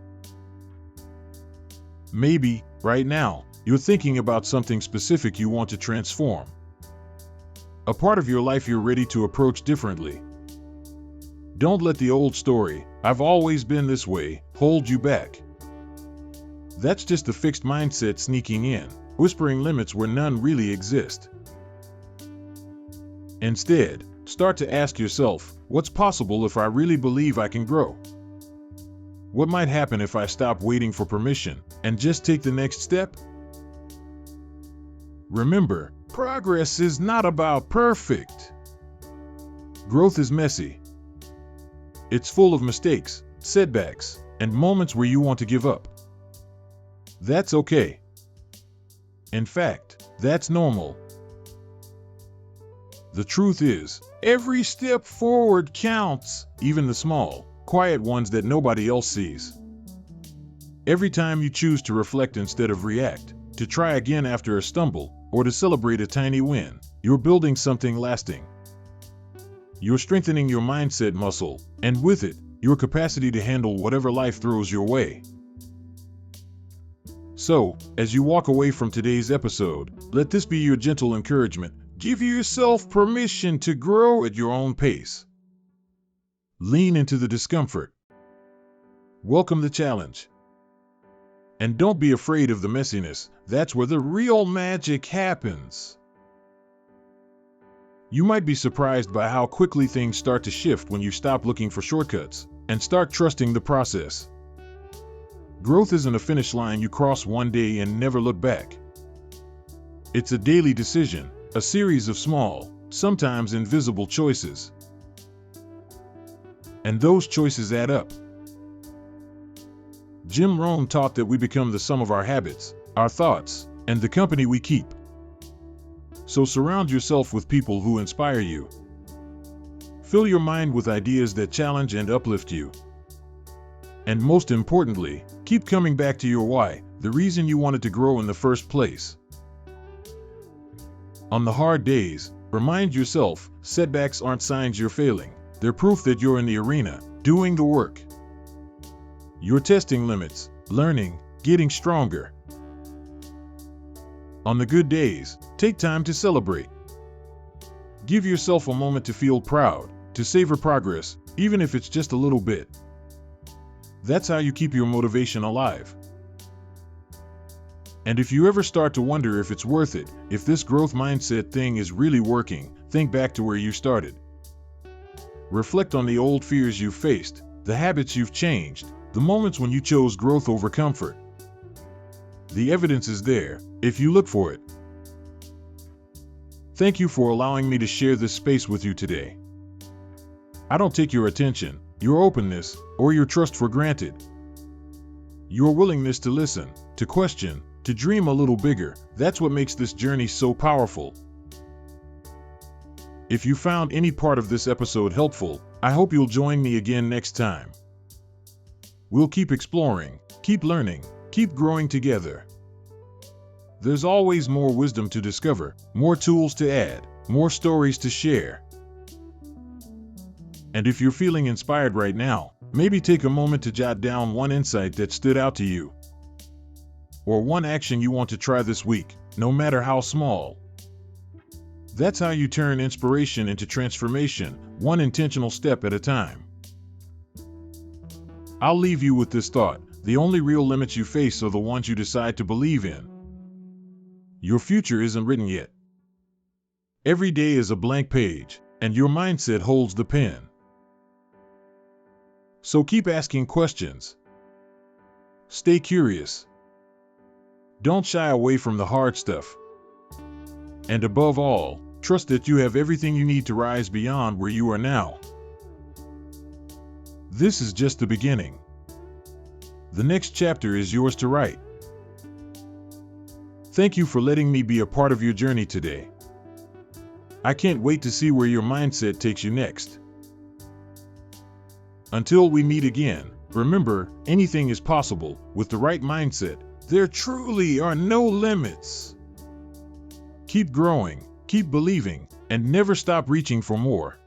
Maybe, right now, you're thinking about something specific you want to transform. A part of your life you're ready to approach differently. Don't let the old story, "I've always been this way," hold you back. That's just a fixed mindset sneaking in, whispering limits where none really exist. Instead, start to ask yourself, what's possible if I really believe I can grow? What might happen if I stop waiting for permission and just take the next step? Remember, progress is not about perfect. Growth is messy. It's full of mistakes, setbacks, and moments where you want to give up. That's okay. In fact, that's normal. The truth is, every step forward counts, even the small, quiet ones that nobody else sees. Every time you choose to reflect instead of react, to try again after a stumble, or to celebrate a tiny win, you're building something lasting. You're strengthening your mindset muscle, and with it, your capacity to handle whatever life throws your way. So, as you walk away from today's episode, let this be your gentle encouragement. Give yourself permission to grow at your own pace. Lean into the discomfort. Welcome the challenge. And don't be afraid of the messiness. That's where the real magic happens. You might be surprised by how quickly things start to shift when you stop looking for shortcuts and start trusting the process. Growth isn't a finish line you cross one day and never look back. It's a daily decision, a series of small, sometimes invisible choices. And those choices add up. Jim Rohn taught that we become the sum of our habits, our thoughts, and the company we keep. So surround yourself with people who inspire you. Fill your mind with ideas that challenge and uplift you. And most importantly, keep coming back to your why, the reason you wanted to grow in the first place. On the hard days, remind yourself, setbacks aren't signs you're failing. They're proof that you're in the arena, doing the work. You're testing limits, learning, getting stronger. On the good days, take time to celebrate. Give yourself a moment to feel proud, to savor progress, even if it's just a little bit. That's how you keep your motivation alive. And if you ever start to wonder if it's worth it, if this growth mindset thing is really working, think back to where you started. Reflect on the old fears you've faced, the habits you've changed, the moments when you chose growth over comfort. The evidence is there, if you look for it. Thank you for allowing me to share this space with you today. I don't take your attention, your openness, or your trust for granted. Your willingness to listen, to question, to dream a little bigger, that's what makes this journey so powerful. If you found any part of this episode helpful, I hope you'll join me again next time. We'll keep exploring, keep learning, keep growing together. There's always more wisdom to discover, more tools to add, more stories to share. And if you're feeling inspired right now, maybe take a moment to jot down one insight that stood out to you, or one action you want to try this week, no matter how small. That's how you turn inspiration into transformation, one intentional step at a time. I'll leave you with this thought: the only real limits you face are the ones you decide to believe in. Your future isn't written yet. Every day is a blank page, and your mindset holds the pen. So keep asking questions. Stay curious. Don't shy away from the hard stuff. And above all, trust that you have everything you need to rise beyond where you are now. This is just the beginning. The next chapter is yours to write. Thank you for letting me be a part of your journey today. I can't wait to see where your mindset takes you next. Until we meet again, remember, anything is possible with the right mindset. There truly are no limits. Keep growing, keep believing, and never stop reaching for more.